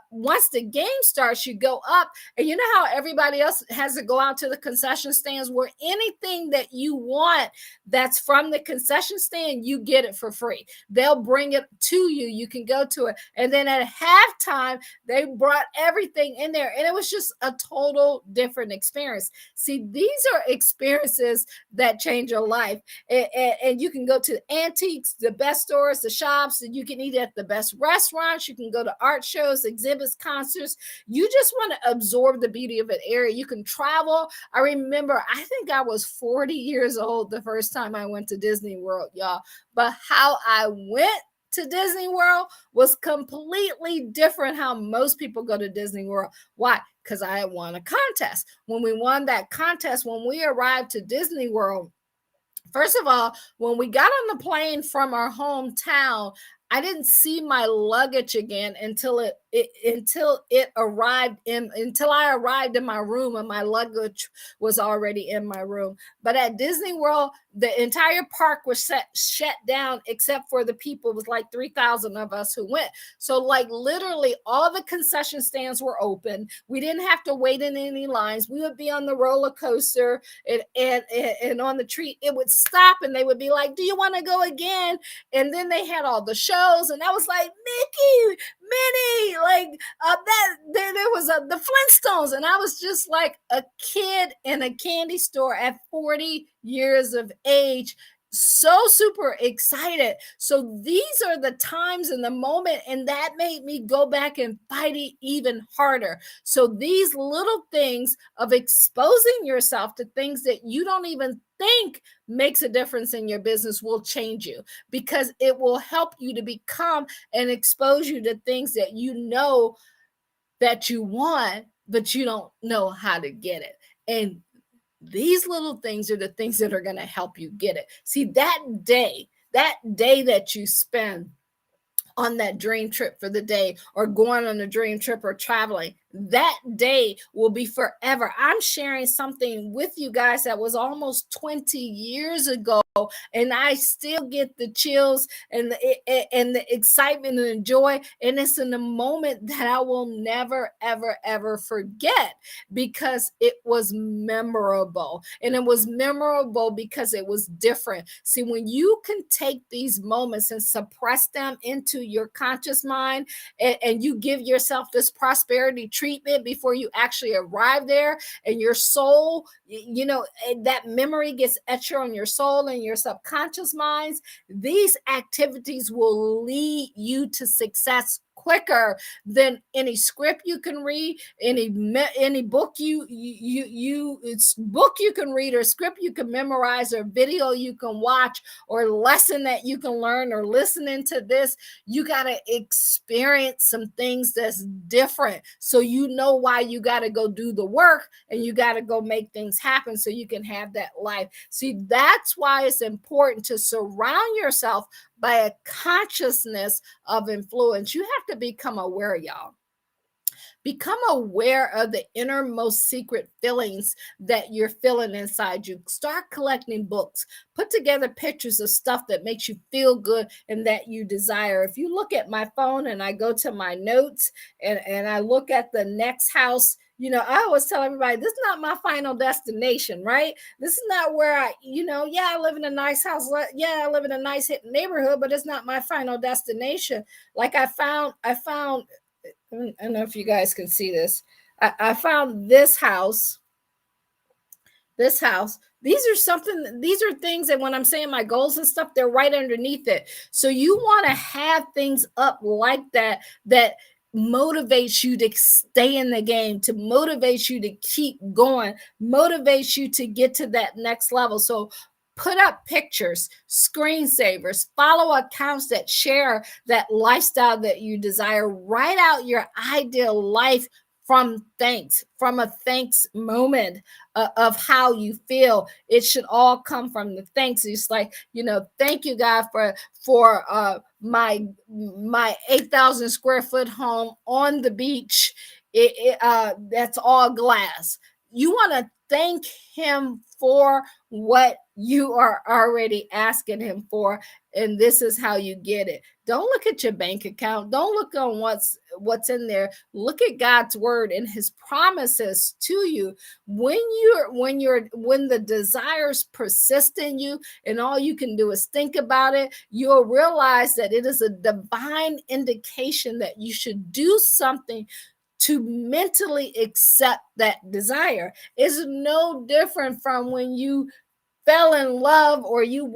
once the game starts, you go up, and you know how everybody else has to go out to the concession stands, where anything that you want that's from the concession stand, you get it for free. They'll bring it to you. You can go to it. And then at halftime, they brought everything in there, and it was just a total different experience. See, these are experiences that change your life. And you can go to antiques, the best stores, the shops, and you can eat at the best restaurants. You can go to art shows, exhibits, concerts. You just want to absorb the beauty of an area. You can travel. I remember, I think I was 40 years old the first time I went to Disney World, y'all. But how I went to Disney World was completely different how most people go to Disney World. Why? Because I had won a contest. When we won that contest, when we arrived to Disney World, first of all, when we got on the plane from our hometown, I didn't see my luggage again until I arrived in my room, and my luggage was already in my room. But at Disney World, the entire park was shut down except for the people. It was like 3,000 of us who went. So like literally all the concession stands were open. We didn't have to wait in any lines. We would be on the roller coaster, and on the treat, it would stop, and they would be like, "Do you want to go again?" And then they had all the shows, and I was like, "Mickey, Minnie," like that. There was the Flintstones, and I was just like a kid in a candy store at 40 years of age, so super excited. So these are the times in the moment, and that made me go back and fight it even harder. So these little things of exposing yourself to things that you don't even think makes a difference in your business will change you, because it will help you to become and expose you to things that you know that you want, but you don't know how to get it. And these little things are the things that are going to help you get it. See, that day that you spend on that dream trip for the day, or going on a dream trip, or traveling, that day will be forever. I'm sharing something with you guys that was almost 20 years ago, and I still get the chills and the excitement and the joy, and it's in a moment that I will never ever ever forget, because it was memorable, and it was memorable because it was different. See, when you can take these moments and suppress them into your conscious mind, and you give yourself this prosperity treatment before you actually arrive there, and your soul, that memory gets etched on your soul and your subconscious minds, these activities will lead you to success quicker than any script you can read, any book it's book you can read, or script you can memorize, or video you can watch, or lesson that you can learn, or listening to this. You got to experience some things that's different, so you know why you got to go do the work, and you got to go make things happen so you can have that life. See, that's why it's important to surround yourself by a consciousness of influence. You have to become aware, y'all. Become aware of the innermost secret feelings that you're feeling inside you. Start collecting books. Put together pictures of stuff that makes you feel good and that you desire. If you look at my phone and I go to my notes, and I look at the next house, I always tell everybody, this is not my final destination, right? This is not where I live in a nice house. Yeah, I live in a nice neighborhood, but it's not my final destination. Like I found, I don't know if you guys can see this. I found this house. These are things that when I'm saying my goals and stuff, they're right underneath it. So you want to have things up like that motivates you to stay in the game, to motivate you to keep going, motivates you to get to that next level. So put up pictures, screensavers, follow accounts that share that lifestyle that you desire. Write out your ideal life from a thanks moment of how you feel. It should all come from the thanks. It's like, thank you, God, for my 8,000 square foot home on the beach. That's all glass. You want to thank him for what you are already asking him for, and this is how you get it. Don't look at your bank account. Don't look on what's in there. Look at God's word and his promises to you. When the desires persist in you and all you can do is think about it, you'll realize that it is a divine indication that you should do something to mentally accept that desire. It's no different from when you fell in love, or you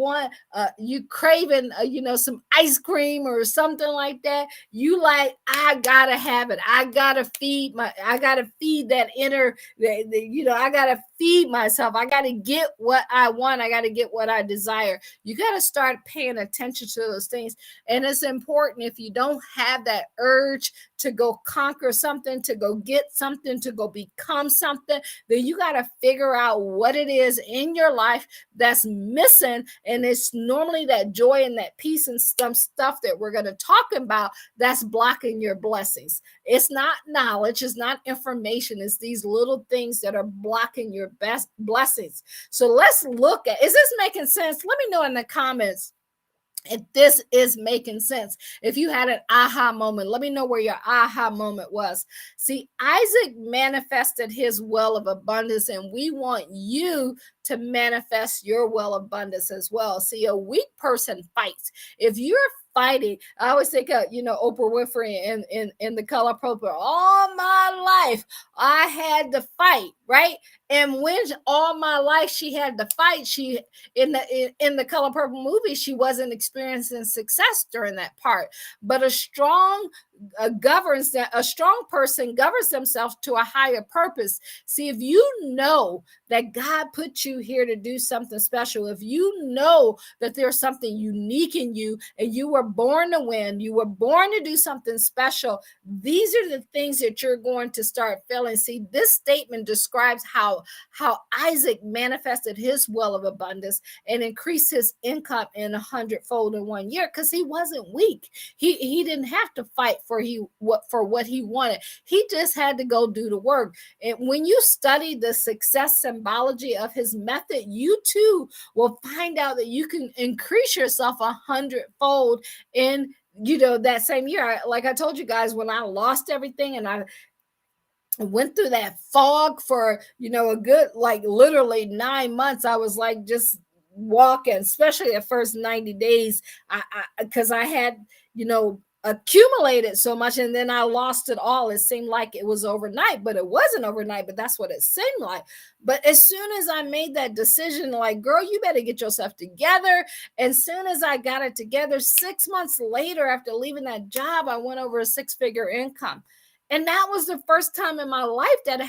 craving some ice cream or something like that. You like, I gotta have it. I gotta feed that inner, I gotta feed myself. I gotta get what I want. I gotta get what I desire. You gotta start paying attention to those things. And it's important, if you don't have that urge to go conquer something, to go get something, to go become something, then you got to figure out what it is in your life that's missing. And it's normally that joy and that peace and some stuff that we're going to talk about that's blocking your blessings. It's not knowledge, it's not information, it's these little things that are blocking your best blessings. So let's look at, is this making sense? Let me know in the comments if this is making sense. If you had an aha moment, let me know where your aha moment was. See, Isaac manifested his well of abundance, and we want you to manifest your well of abundance as well. See, a weak person fights. If you're fighting, I always think of, Oprah Winfrey in The Color Purple. All my life, I had to fight, right? And when all my life she had to fight, she in the Color Purple movie, she wasn't experiencing success during that part. But a strong person governs themselves to a higher purpose. See, if you know that God put you here to do something special, if you know that there's something unique in you and you were born to win, you were born to do something special, these are the things that you're going to start feeling. See, this statement describes how how Isaac manifested his well of abundance and increased his income in 100-fold in 1 year, because he wasn't weak. He didn't have to fight for what he wanted. He just had to go do the work. And when you study the success symbology of his method, you too will find out that you can increase yourself 100-fold in that same year. Like I told you guys, when I lost everything and I went through that fog for a good, like, literally 9 months, I was like just walking, especially the first 90 days, because I had accumulated so much, and then I lost it all. It seemed like it was overnight, but it wasn't overnight, but that's what it seemed like. But as soon as I made that decision, like, girl, you better get yourself together. As soon as I got it together, 6 months later, after leaving that job, I went over a 6-figure income. And that was the first time in my life that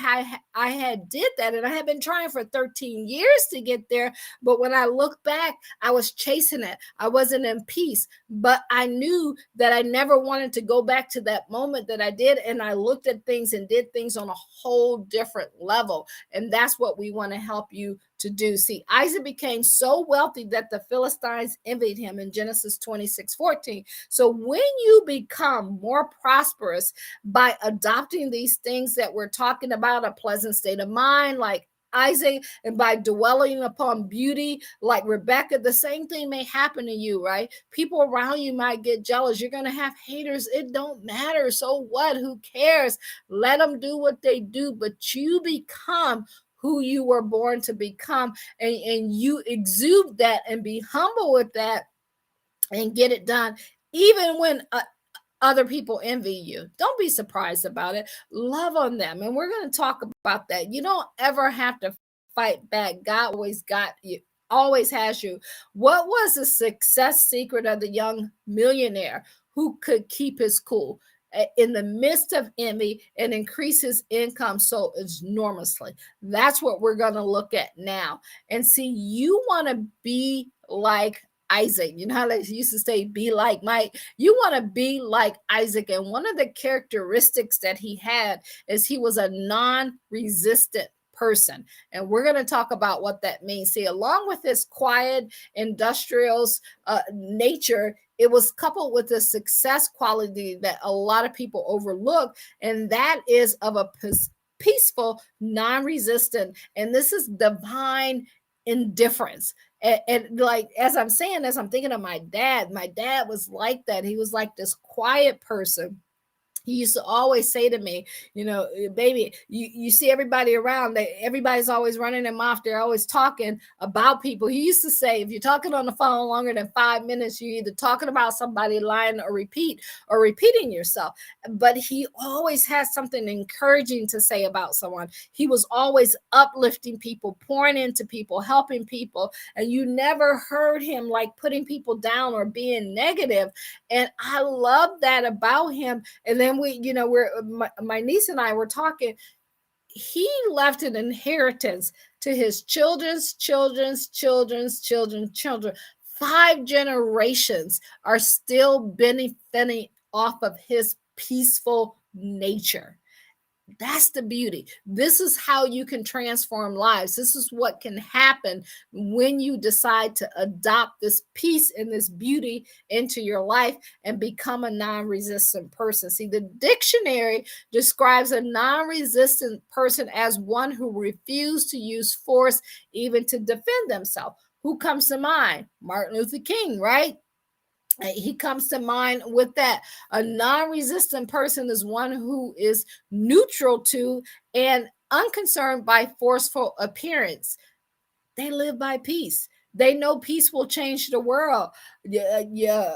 I had did that. And I had been trying for 13 years to get there. But when I look back, I was chasing it. I wasn't in peace. But I knew that I never wanted to go back to that moment that I did. And I looked at things and did things on a whole different level. And that's what we want to help you to do. See, Isaac became so wealthy that the Philistines envied him in Genesis 26:14. So when you become more prosperous by adopting these things that we're talking about, a pleasant state of mind, like Isaac, and by dwelling upon beauty, like Rebecca, the same thing may happen to you, right? People around you might get jealous. You're going to have haters. It don't matter. So what? Who cares? Let them do what they do, but you become who you were born to become, and you exude that and be humble with that and get it done, even when other people envy you. Don't be surprised about it. Love on them. And we're going to talk about that. You don't ever have to fight back. God always got you, always has you. What was the success secret of the young millionaire who could keep his cool in the midst of envy and increase his income so enormously? That's what we're going to look at now. And see, you want to be like Isaac. You know how they used to say, be like Mike? You want to be like Isaac. And one of the characteristics that he had is he was a non-resistant person. And we're going to talk about what that means. See, along with his quiet industrials nature, it was coupled with a success quality that a lot of people overlook, and that is of a peaceful, non-resistant, and this is divine indifference. And like, as I'm saying this, I'm thinking of my dad was like that. He was like this quiet person. He used to always say to me, baby, you see everybody around, everybody's always running their mouth. They're always talking about people. He used to say, if you're talking on the phone longer than 5 minutes, you're either talking about somebody, lying or repeating yourself. But he always has something encouraging to say about someone. He was always uplifting people, pouring into people, helping people. And you never heard him like putting people down or being negative. And I love that about him. And then my niece and I were talking. He left an inheritance to his children's children's children's children's children. 5 generations are still benefiting off of his peaceful nature. That's the beauty. This is how you can transform lives. This is what can happen when you decide to adopt this peace and this beauty into your life and become a non-resistant person. See, the dictionary describes a non-resistant person as one who refused to use force even to defend themselves. Who comes to mind? Martin Luther King, right? He comes to mind with that. A non-resistant person is one who is neutral to and unconcerned by forceful appearance. They live by peace. They know peace will change the world.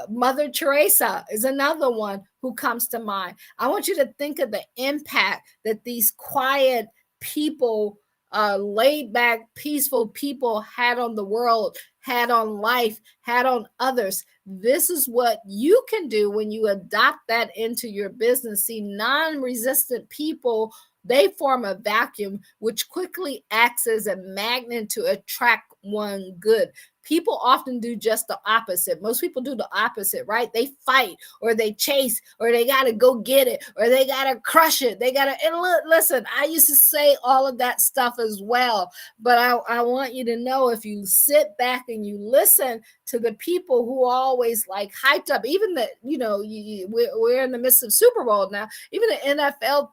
Mother Teresa is another one who comes to mind. I want you to think of the impact that these quiet people, laid back, peaceful people had on the world, had on life, had on others. This is what you can do when you adopt that into your business. See, non-resistant people they form a vacuum which quickly acts as a magnet to attract one good. People often do just the opposite. Most people do the opposite, right? They fight or they chase or they got to go get it or they got to crush it. They got to, and listen, I used to say all of that stuff as well. But I want you to know, if you sit back and you listen to the people who always like hyped up, even the, we're in the midst of Super Bowl now, even the NFL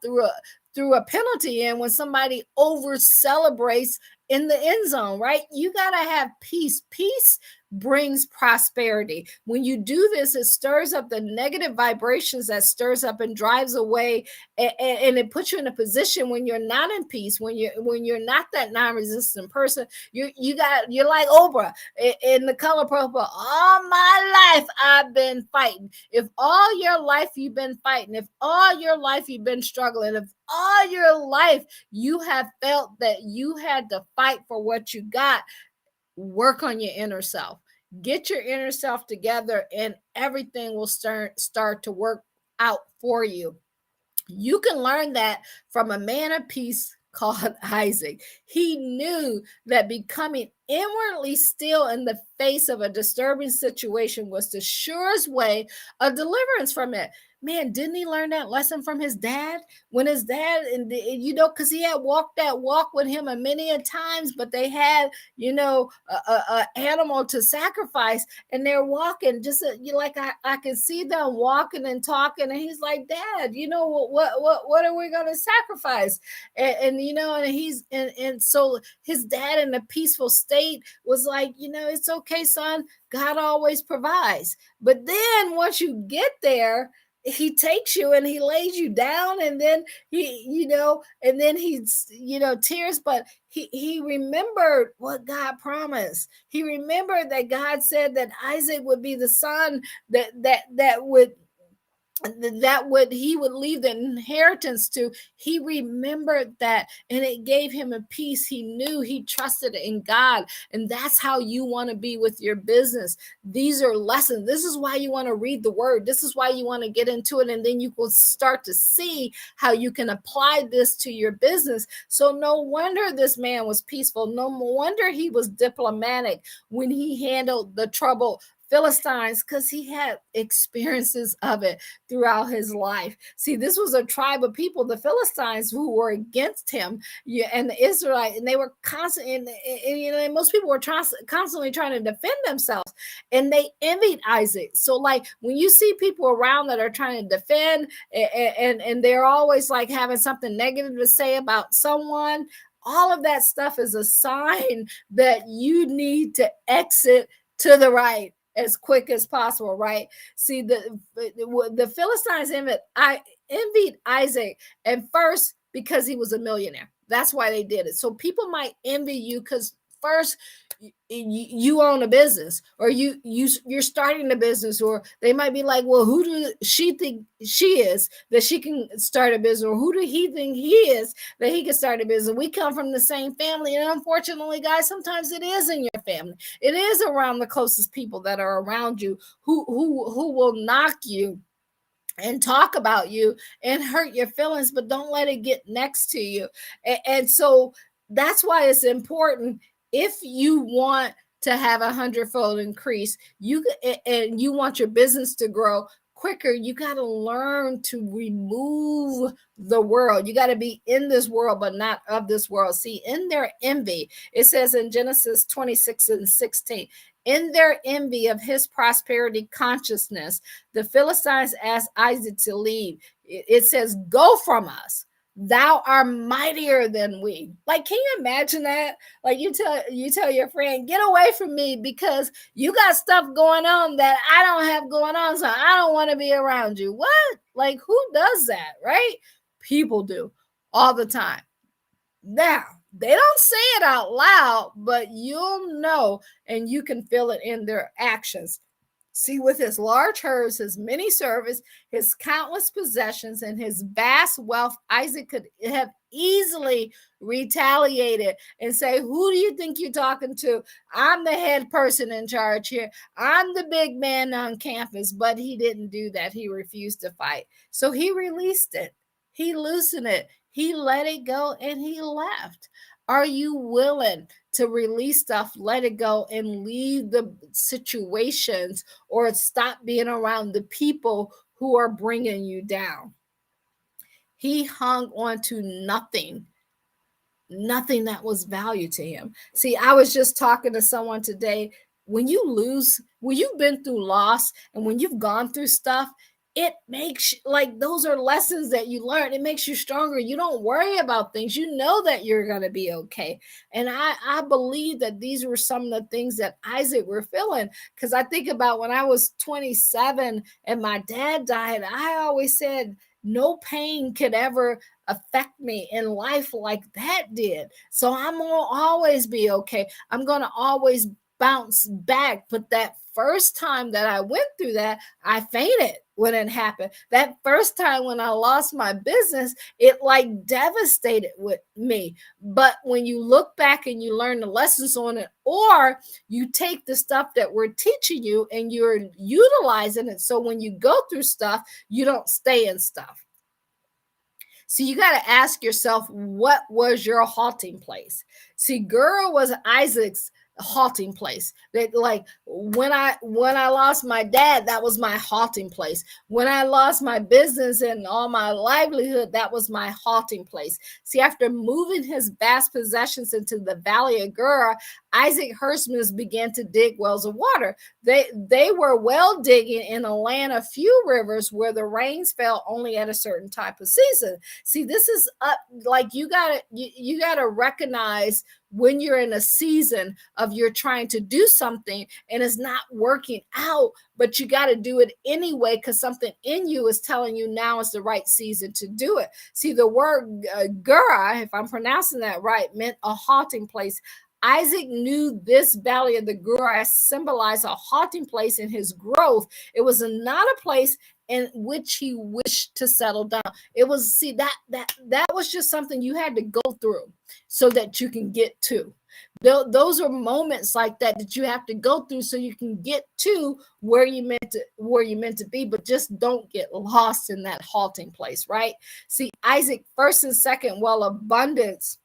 threw a penalty in when somebody over celebrates in the end zone, right? You got to have peace. Peace brings prosperity. When you do this, it stirs up the negative vibrations that stirs up and drives away, and it puts you in a position when you're not in peace, when you're not that non-resistant person. You're like Oprah in The Color Purple. All my life I've been fighting. If all your life you've been fighting, if all your life you've been struggling, if all your life you have felt that you had to fight for what you got, work on your inner self. Get your inner self together and everything will start to work out for you. You can learn that from a man of peace called Isaac. He knew that becoming inwardly still in the face of a disturbing situation was the surest way of deliverance from it. Man, didn't he learn that lesson from his dad? When his dad, because he had walked that walk with him a many a times, but they had, a animal to sacrifice, and they're walking just I can see them walking and talking, and he's like, Dad, what are we going to sacrifice? And he's and so his dad in a peaceful state was like, it's okay, son. God always provides. But then once you get there, he takes you and he lays you down, and then and then he's tears, but he remembered what God promised. He remembered that God said that Isaac would be the son that he would leave the inheritance to. He remembered that, and it gave him a peace. He knew, he trusted in God, and that's how you want to be with your business. These are lessons. This is why you want to read the word. This is why you want to get into it, and then you will start to see how you can apply this to your business. So no wonder this man was peaceful. No wonder he was diplomatic when he handled the trouble Philistines, because he had experiences of it throughout his life. See, this was a tribe of people, the Philistines, who were against him, and the Israelites, and they were constantly, and most people were constantly trying to defend themselves, and they envied Isaac. So, like, when you see people around that are trying to defend, and they're always like having something negative to say about someone, all of that stuff is a sign that you need to exit to the right as quick as possible, right? See, the Philistines envied Isaac at first because he was a millionaire. That's why they did it. So people might envy you because first you own a business, or you're starting a business, or they might be like, well, who does she think she is that she can start a business, or who do he think he is that he can start a business? We come from the same family, and unfortunately, guys, sometimes it is in your family. It is around the closest people that are around you who will knock you and talk about you and hurt your feelings, but don't let it get next to you. And so that's why it's important, if you want to have 100-fold increase, and you want your business to grow quicker, you got to learn to remove the world. You got to be in this world, but not of this world. See, in their envy, it says in Genesis 26:16, in their envy of his prosperity consciousness, the Philistines asked Isaac to leave. It says, go from us. Thou art mightier than we. Like, can you imagine that? Like, you tell your friend, get away from me because you got stuff going on that I don't have going on, so I don't want to be around you. What? Like, who does that, right? People do all the time. Now, they don't say it out loud, but you'll know, and you can feel it in their actions. See, with his large herds, his many servants, his countless possessions, and his vast wealth, Isaac could have easily retaliated and say, who do you think you're talking to? I'm the head person in charge here. I'm the big man on campus. But he didn't do that. He refused to fight. So he released it. He loosened it. He let it go and he left. Are you willing to release stuff, let it go, and leave the situations or stop being around the people who are bringing you down? He hung on to nothing that was value to him. See, I was just talking to someone today. When you've been through loss and when you've gone through stuff, it makes like those are lessons that you learn. It makes you stronger. You don't worry about things. You know that you're going to be okay. And I believe that these were some of the things that Isaac were feeling. Because I think about when I was 27 and my dad died, I always said, no pain could ever affect me in life like that did. So I'm going to always be okay. I'm going to always bounce back. But that first time that I went through that, I fainted when it happened. That first time when I lost my business, it like devastated with me. But when you look back and you learn the lessons on it, or you take the stuff that we're teaching you and you're utilizing it, so when you go through stuff, you don't stay in stuff. So you got to ask yourself, what was your halting place? See, Gera was Isaac's halting place. That like when I lost my dad, that was my halting place. When I lost my business and all my livelihood, that was my halting place. See, after moving his vast possessions into the valley of Gera, Isaac herdsmen began to dig wells of water. They were well digging in a land of few rivers where the rains fell only at a certain type of season. See, this is up like you gotta recognize when you're in a season of you're trying to do something and it's not working out, but you got to do it anyway because something in you is telling you now is the right season to do it. See, the word Gera, if I'm pronouncing that right, meant a halting place. Isaac knew this valley of the Gera symbolized a halting place in his growth. It was not a place in which he wished to settle down. It was, see, that was just something you had to go through so that you can get to. Those are moments like that you have to go through so you can get to where you meant to be, but just don't get lost in that halting place, right? See, Isaac first and second, well, abundance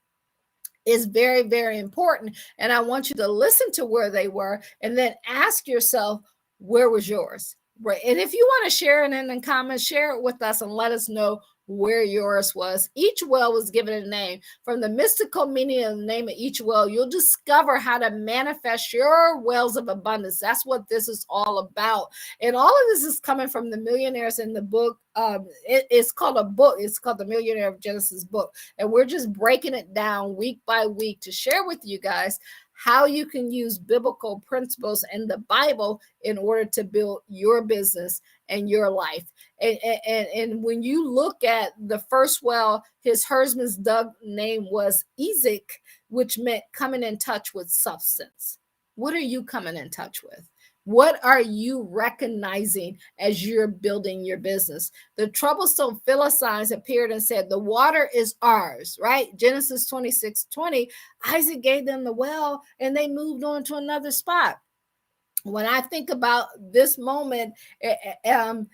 is very, very important. And I want you to listen to where they were and then ask yourself, where was yours? Right. And if you want to share it in the comments, share it with us and let us know where yours was. Each well was given a name. From the mystical meaning of the name of each well, you'll discover how to manifest your wells of abundance. That's what this is all about. And all of this is coming from the Millionaires in the book. It's called a book. It's called the Millionaire of Genesis book. And we're just breaking it down week by week to share with you guys how you can use biblical principles in the Bible in order to build your business and your life. And when you look at the first well, his herdsman's dug name was Isaac, which meant coming in touch with substance. What are you coming in touch with? What are you recognizing as you're building your business? The troublesome Philistines appeared and said, the water is ours, right? Genesis 26:20. Isaac gave them the well and they moved on to another spot. When I think about this moment, when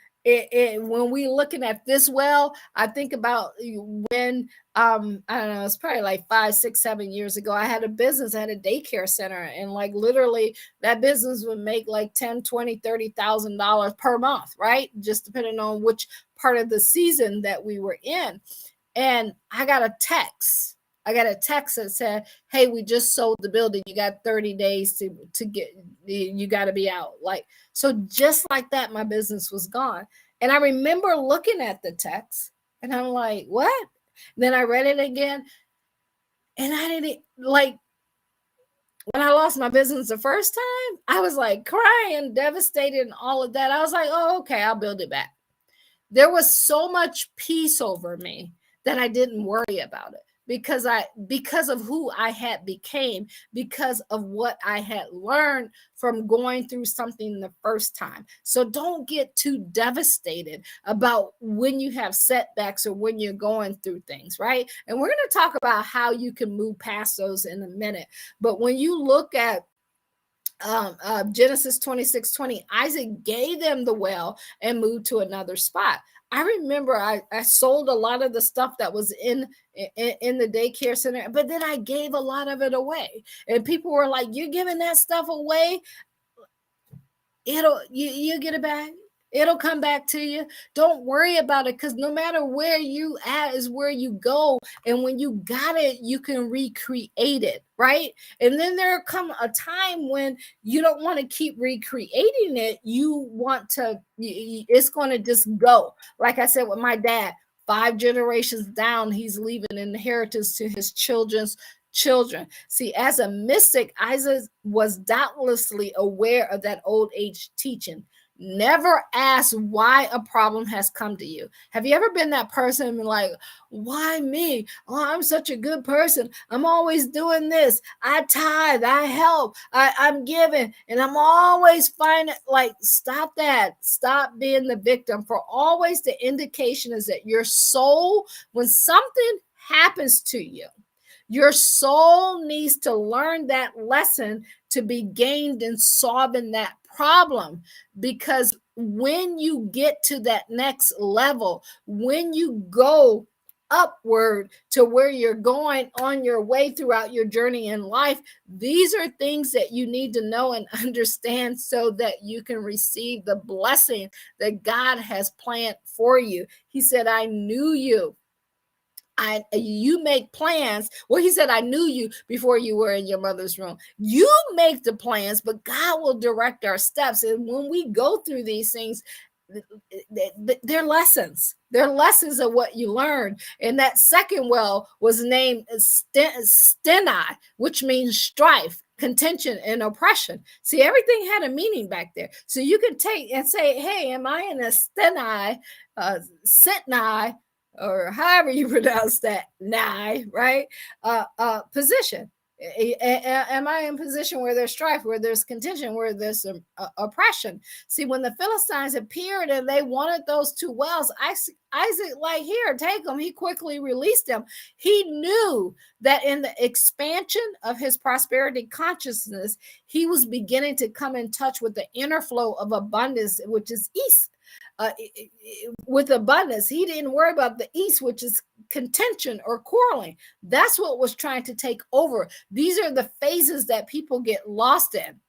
we're looking at this well, I think about when I don't know, it's probably like 5, 6, 7 years ago. I had a business, I had a daycare center, and like literally that business would make like $10,000, $20,000, $30,000 per month, right? Just depending on which part of the season that we were in. And I got a text that said, hey, we just sold the building. You got 30 days to get, you got to be out. Like, so just like that, my business was gone. And I remember looking at the text and I'm like, what? And then I read it again. And I didn't like, when I lost my business the first time, I was like crying, devastated and all of that. I was like, oh, okay, I'll build it back. There was so much peace over me that I didn't worry about it because of who I had became, because of what I had learned from going through something the first time. So don't get too devastated about when you have setbacks or when you're going through things, right? And we're going to talk about how you can move past those in a minute. But when you look at Genesis 26:20, Isaac gave them the well and moved to another spot. I remember I sold a lot of the stuff that was in the daycare center, but then I gave a lot of it away. And people were like, "You're giving that stuff away? You get it back. It'll come back to you. Don't worry about it, because no matter where you at is where you go. And when you got it, you can recreate it, right? And then there come a time when you don't want to keep recreating it. You want to, it's going to just go. Like I said with my dad, 5 generations down, he's leaving an inheritance to his children's children. See, as a mystic, Isaac was doubtlessly aware of that old age teaching. Never ask why a problem has come to you. Have you ever been that person like, why me? Oh, I'm such a good person. I'm always doing this. I tithe, I help, I'm giving, and I'm always finding, like, stop that. Stop being the victim. For always the indication is that your soul, when something happens to you, your soul needs to learn that lesson to be gained in solving that problem. Because when you get to that next level, when you go upward to where you're going on your way throughout your journey in life, these are things that you need to know and understand so that you can receive the blessing that God has planned for you. He said, I knew you. You make plans. Well, he said, I knew you before you were in your mother's womb. You make the plans, but God will direct our steps. And when we go through these things, they're lessons. They're lessons of what you learn. And that second well was named Steni, which means strife, contention, and oppression. See, everything had a meaning back there. So you can take and say, hey, am I in a Steni, Sitni, or however you pronounce that, nigh, right? Position. Am I in position where there's strife, where there's contention, where there's oppression? See, when the Philistines appeared and they wanted those 2 wells, Isaac, like, here, take them. He quickly released them. He knew that in the expansion of his prosperity consciousness, he was beginning to come in touch with the inner flow of abundance, which is east. With abundance, he didn't worry about the east, which is contention or quarreling. That's what was trying to take over. These are the phases that people get lost in.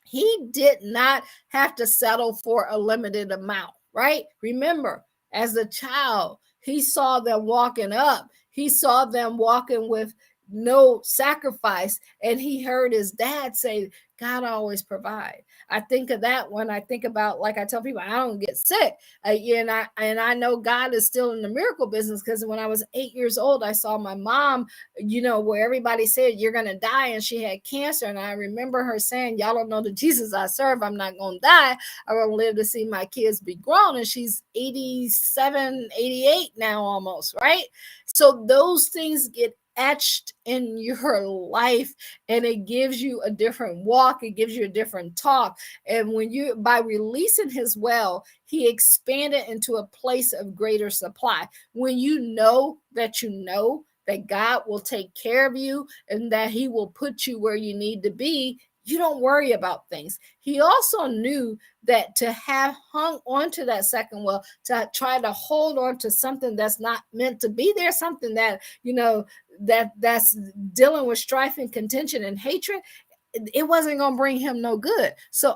He did not have to settle for a limited amount, right? Remember, as a child, he saw them walking up. He saw them walking with no sacrifice, and he heard his dad say, God always provide. I think of that when I think about, like I tell people, I don't get sick. And I know God is still in the miracle business, because when I was 8 years old, I saw my mom, where everybody said you're going to die, and she had cancer. And I remember her saying, y'all don't know the Jesus I serve. I'm not going to die. I'm going to live to see my kids be grown. And she's 87, 88 now almost, right? So those things get etched in your life, and it gives you a different walk. It gives you a different talk. And by releasing his well, he expanded into a place of greater supply. When you know that God will take care of you and that he will put you where you need to be, you don't worry about things. He also knew that to have hung on to that second well, to try to hold on to something that's not meant to be there, something that, that's dealing with strife and contention and hatred, it wasn't going to bring him no good. So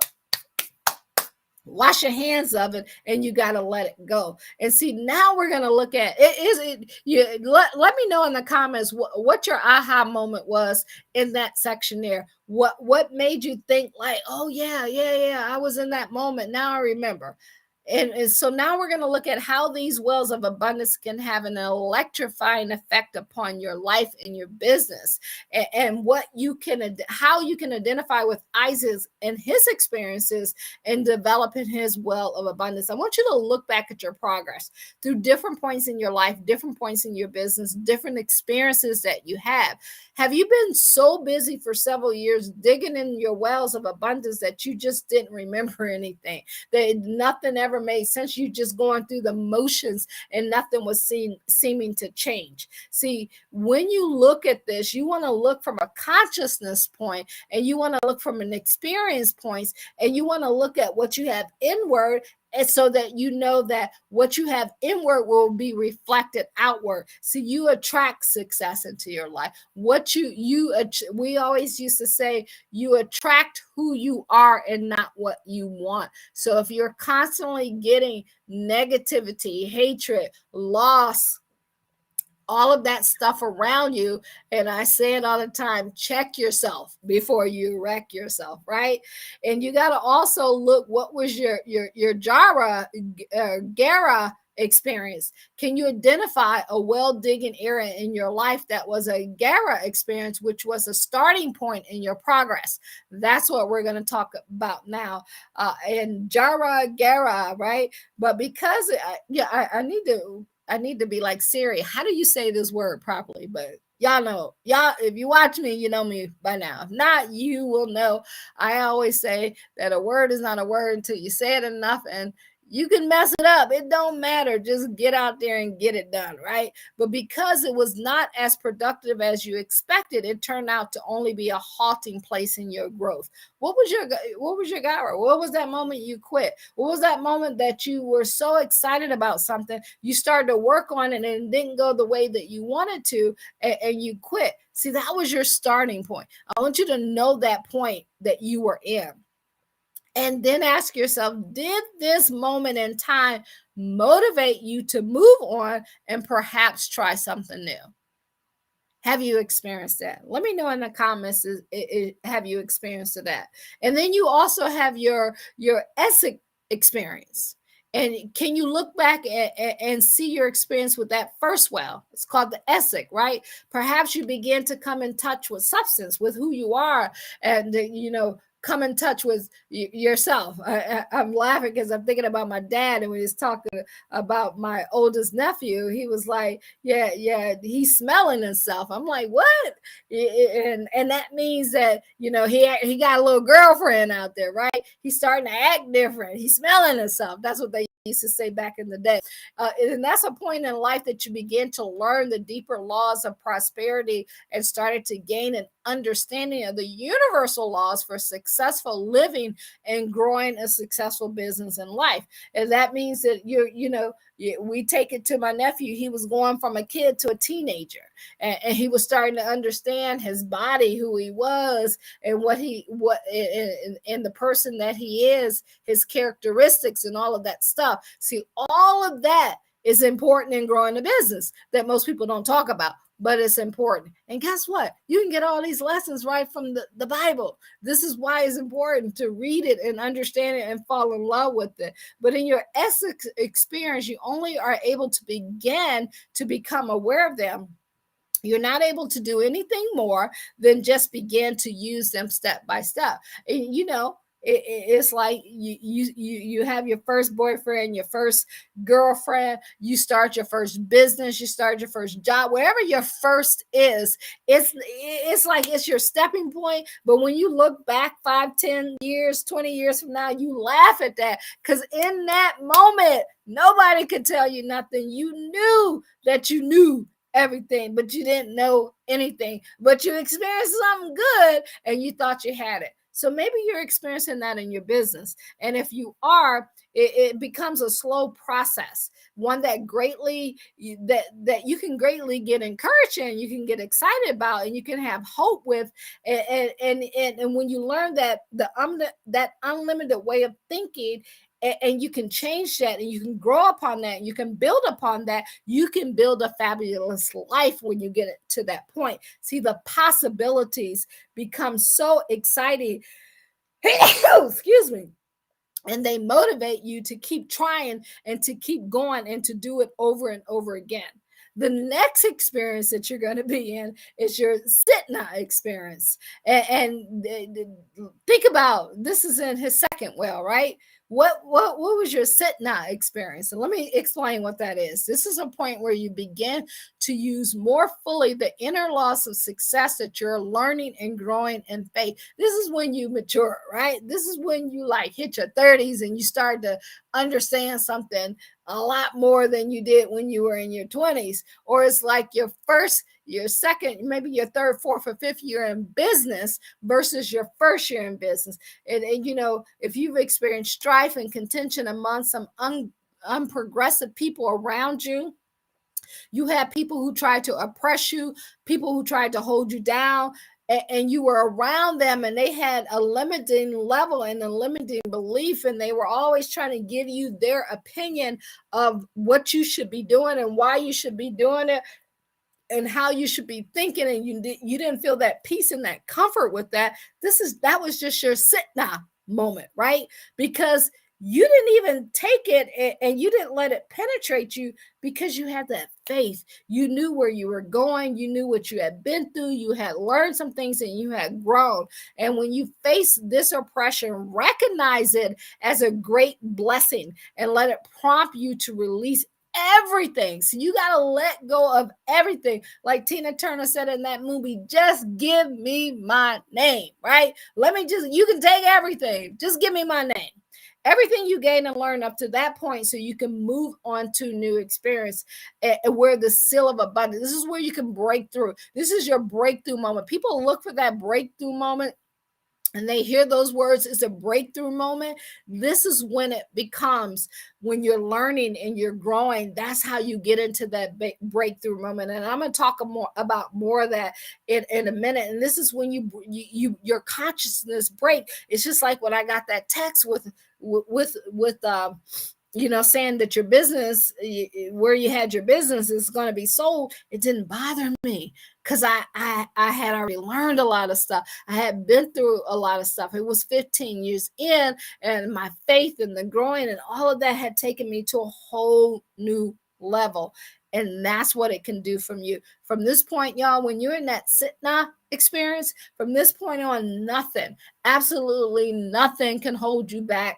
wash your hands of it, and you got to let it go. And see, now we're going to look at it. Let me know in the comments what your aha moment was in that section there. What made you think like, oh yeah, I was in that moment. Now I remember. And so now we're going to look at how these wells of abundance can have an electrifying effect upon your life and your business, and how you can identify with Isaac and his experiences in developing his well of abundance. I want you to look back at your progress through different points in your life, different points in your business, different experiences that you have. Have you been so busy for several years digging in your wells of abundance that you just didn't remember anything? That nothing ever never made sense. You just going through the motions and nothing was seeming to change. See, when you look at this, you want to look from a consciousness point, and you want to look from an experience point, and you want to look at what you have inward, and so that you know that what you have inward will be reflected outward. So you attract success into your life. What we always used to say, you attract who you are and not what you want. So if you're constantly getting negativity, hatred, loss, all of that stuff around you, and I say it all the time, check yourself before you wreck yourself, right? And you got to also look, what was your Gara experience? Can you identify a well-digging area in your life that was a Gara experience, which was a starting point in your progress? That's what we're going to talk about now. And Gara, right? But because I need to be like Siri. How do you say this word properly? But y'all know, if you watch me, you know me by now. If not, you will know. I always say that a word is not a word until you say it enough, and you can mess it up. It don't matter. Just get out there and get it done, right? But because it was not as productive as you expected, it turned out to only be a halting place in your growth. What was your Gara? What was that moment you quit? What was that moment that you were so excited about something, you started to work on it and it didn't go the way that you wanted to, and you quit? See, that was your starting point. I want you to know that point that you were in. And then ask yourself, did this moment in time motivate you to move on and perhaps try something new? Have you experienced that? Let me know in the comments, have you experienced that? And then you also have your ESSEC experience. And can you look back and see your experience with that first well? It's called the ESSEC, right? Perhaps you begin to come in touch with substance, with who you are, and come in touch with yourself. I'm laughing because I'm thinking about my dad, and when he's talking about my oldest nephew, he was like, yeah, he's smelling himself. I'm like, what? And that means that, he got a little girlfriend out there, right? He's starting to act different. He's smelling himself. That's what they used to say back in the day. And that's a point in life that you begin to learn the deeper laws of prosperity and started to gain an understanding of the universal laws for successful living and growing a successful business in life. And that means that we take it to my nephew. He was going from a kid to a teenager, and he was starting to understand his body, who he was, and and the person that he is, his characteristics, and all of that stuff. See, all of that is important in growing a business that most people don't talk about, but it's important. And guess what? You can get all these lessons right from the Bible. This is why it's important to read it and understand it and fall in love with it. But in your ESSEC experience, you only are able to begin to become aware of them. You're not able to do anything more than just begin to use them step by step. And it's like you have your first boyfriend, your first girlfriend, you start your first business, you start your first job, wherever your first is. It's like it's your stepping point. But when you look back 5, 10 years, 20 years from now, you laugh at that, because in that moment, nobody could tell you nothing. You knew that you knew everything, but you didn't know anything. But you experienced something good and you thought you had it. So maybe you're experiencing that in your business. And if you are, it becomes a slow process, one that that you can greatly get encouraged in, you can get excited about, and you can have hope with. And when you learn that that unlimited way of thinking, and you can change that, and you can grow upon that, and you can build upon that, you can build a fabulous life when you get it to that point. See, the possibilities become so exciting. Excuse me. And they motivate you to keep trying and to keep going and to do it over and over again. The next experience that you're going to be in is your Sitna experience. And think about, this is in his second second well, right? What was your sit now experience? And let me explain what that is. This is a point where you begin to use more fully the inner laws of success that you're learning and growing in faith. This is when you mature, right? This is when you like hit your 30s and you start to understand something a lot more than you did when you were in your 20s. Or it's like your first, your second, maybe your third, fourth, or fifth year in business versus your first year in business. And you know, if you've experienced strife and contention among some unprogressive people around you, you had people who tried to oppress you, people who tried to hold you down, and you were around them and they had a limiting level and a limiting belief, and they were always trying to give you their opinion of what you should be doing and why you should be doing it and how you should be thinking, and you didn't feel that peace and that comfort with that. That was just your sit now moment, right? Because you didn't even take it and you didn't let it penetrate you because you had that faith. You knew where you were going, you knew what you had been through, you had learned some things and you had grown. And when you face this oppression, recognize it as a great blessing and let it prompt you to release everything. So you got to let go of everything. Like Tina Turner said in that movie, just give me my name, right? You can take everything. Just give me my name. Everything you gain and learn up to that point so you can move on to new experience where the seal of abundance. This is where you can break through. This is your breakthrough moment. People look for that breakthrough moment and they hear those words, it's a breakthrough moment. This is when it becomes, when you're learning and you're growing, that's how you get into that breakthrough moment. And I'm going to talk about more of that in a minute. And this is when your consciousness break. It's just like when I got that text with saying that your business, where you had your business, is going to be sold. It didn't bother me because I had already learned a lot of stuff. I had been through a lot of stuff. It was 15 years in, and my faith and the growing and all of that had taken me to a whole new level. And that's what it can do from you. From this point, y'all, when you're in that sit now experience, from this point on, nothing, absolutely nothing can hold you back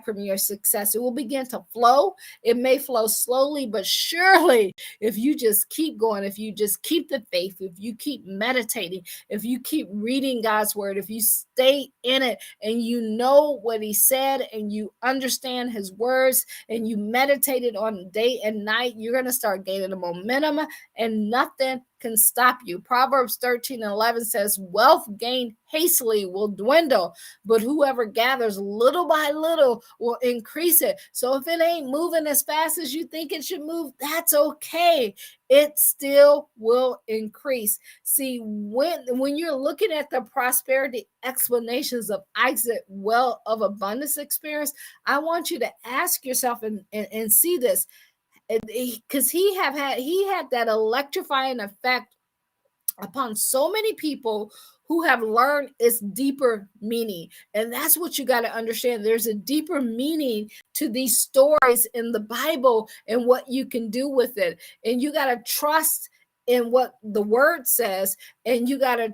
from your success. It will begin to flow. It may flow slowly, but surely, if you just keep going, if you just keep the faith, if you keep meditating, if you keep reading God's word, if you stay in it and you know what he said and you understand his words and you meditated on day and night, you're going to start gaining the momentum and nothing can stop you. Proverbs 13:11 says, wealth gained hastily will dwindle, but whoever gathers little by little will increase it. So if it ain't moving as fast as you think it should move, that's okay. It still will increase. See, when you're looking at the prosperity explanations of Isaac well of abundance experience, I want you to ask yourself and see this, because he had that electrifying effect upon so many people who have learned its deeper meaning. And that's what you got to understand. There's a deeper meaning to these stories in the Bible and what you can do with it. And you got to trust in what the word says, and you gotta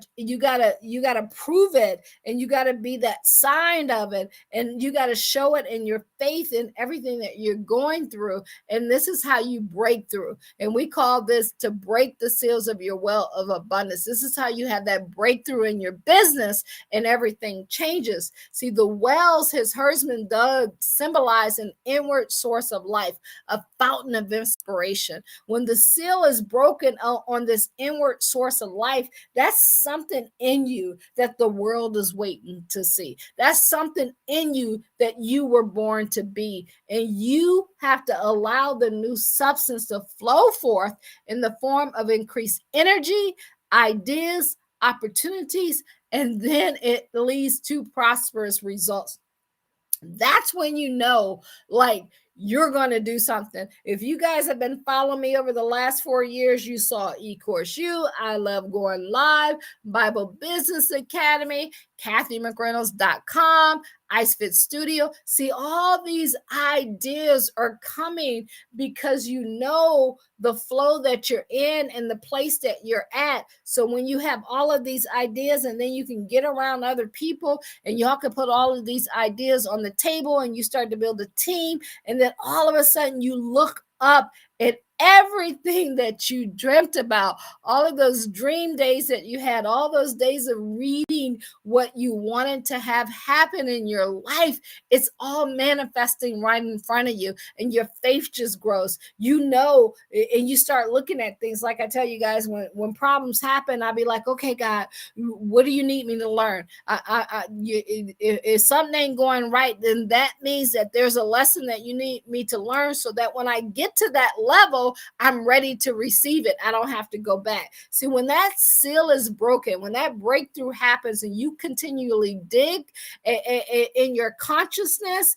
prove it, and you gotta be that sign of it, and you gotta show it in your faith in everything that you're going through. And this is how you break through. And we call this to break the seals of your well of abundance. This is how you have that breakthrough in your business and everything changes. See, the wells his herdsman dug symbolize an inward source of life, a fountain of inspiration. When the seal is broken on this inward source of life, that's something in you that the world is waiting to see. That's something in you that you were born to be. And you have to allow the new substance to flow forth in the form of increased energy, ideas, opportunities, and then it leads to prosperous results. That's when you know, like, you're going to do something. If you guys have been following me over the last 4 years, you saw eCourse U, I Love Going Live, Bible Business Academy, CathyMcReynolds.com. Ice Fit Studio. See, all these ideas are coming because you know the flow that you're in and the place that you're at. So when you have all of these ideas and then you can get around other people and y'all can put all of these ideas on the table and you start to build a team, and then all of a sudden you look up at everything that you dreamt about, all of those dream days that you had, all those days of reading what you wanted to have happen in your life. It's all manifesting right in front of you, and your faith just grows. You know, and you start looking at things. Like I tell you guys, when problems happen, I'll be like, okay, God, what do you need me to learn? If something ain't going right, then that means that there's a lesson that you need me to learn, so that when I get to that level, I'm ready to receive it. I don't have to go back. See, when that seal is broken, when that breakthrough happens and you continually dig in your consciousness,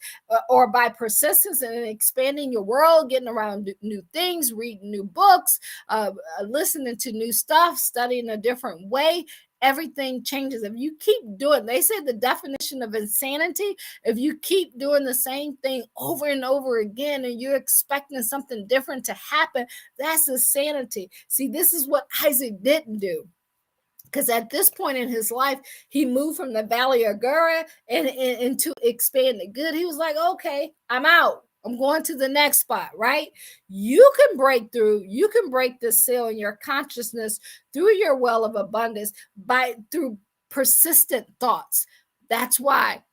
or by persistence and expanding your world, getting around new things, reading new books, listening to new stuff, studying a different way, everything changes. If you keep doing, they say the definition of insanity, if you keep doing the same thing over and over again and you're expecting something different to happen, that's insanity. See, this is what Isaac didn't do. Because at this point in his life, he moved from the Valley of Gura and into expanded good. He was like, okay, I'm out. I'm going to the next spot, right? You can break through. You can break the seal in your consciousness through your well of abundance through persistent thoughts. That's why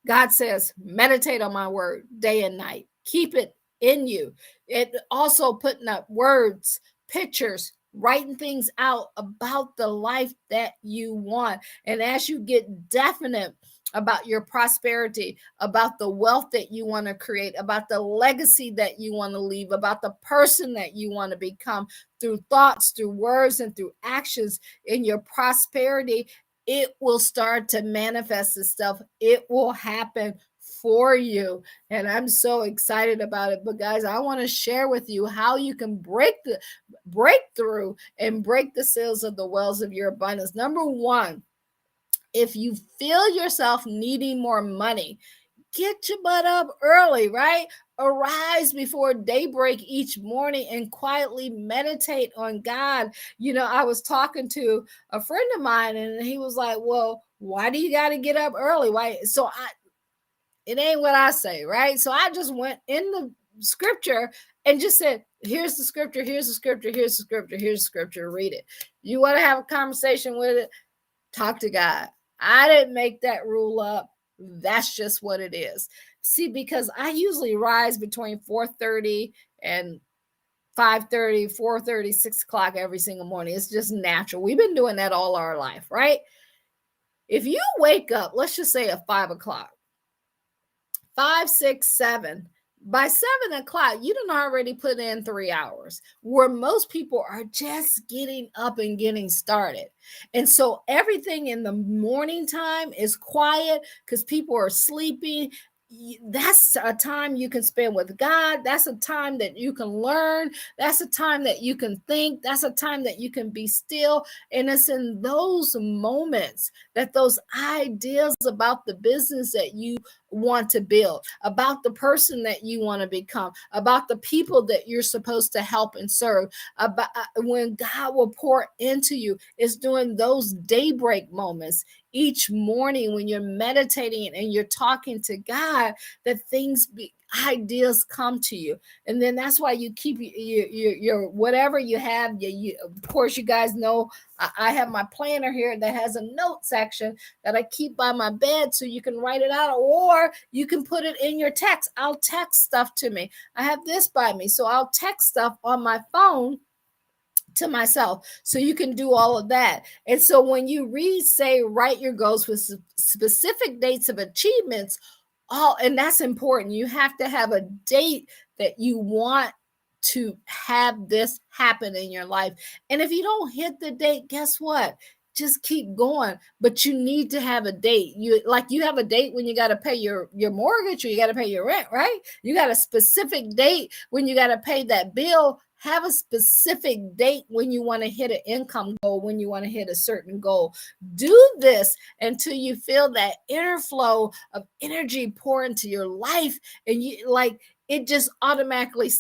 God says, meditate on my word day and night. Keep it in you. It also putting up words, pictures, writing things out about the life that you want. And as you get definite about your prosperity, about the wealth that you want to create, about the legacy that you want to leave, about the person that you want to become, through thoughts, through words, and through actions in your prosperity, it will start to manifest itself. It will happen for you. And I'm so excited about it. But guys, I want to share with you how you can break through and break the seals of the wells of your abundance. Number one, if you feel yourself needing more money, get your butt up early, right? Arise before daybreak each morning and quietly meditate on God. You know, I was talking to a friend of mine and he was like, well, why do you got to get up early? Why? It ain't what I say, right? So I just went in the scripture and just said, here's the scripture, here's the scripture, here's the scripture, here's the scripture, read it. You want to have a conversation with it? Talk to God. I didn't make that rule up. That's just what it is. See, because I usually rise between 4:30 and 5:30, 4:30, 6 o'clock every single morning. It's just natural. We've been doing that all our life, right? If you wake up, let's just say at 5 o'clock, 5, 6, 7, by 7 o'clock, you done already put in 3 hours, where most people are just getting up and getting started. And so everything in the morning time is quiet because people are sleeping. That's a time you can spend with God. That's a time that you can learn. That's a time that you can think. That's a time that you can be still. And it's in those moments that those ideas about the business that you want to build, about the person that you want to become, about the people that you're supposed to help and serve, about when God will pour into you, is during those daybreak moments each morning when you're meditating and you're talking to God, that ideas come to you. And then that's why you keep your whatever you have. Of course, you guys know I have my planner here that has a note section that I keep by my bed so you can write it out, or you can put it in your text. I'll text stuff to me. I have this by me, so I'll text stuff on my phone to myself, so you can do all of that. And so when you write your goals with specific dates of achievements, and that's important. You have to have a date that you want to have this happen in your life. And if you don't hit the date, guess what? Just keep going. But you need to have a date. You have a date when you got to pay your mortgage, or you got to pay your rent, right? You got a specific date when you got to pay that bill. Have a specific date when you want to hit an income goal, when you want to hit a certain goal. Do this until you feel that inner flow of energy pour into your life, and you like it just automatically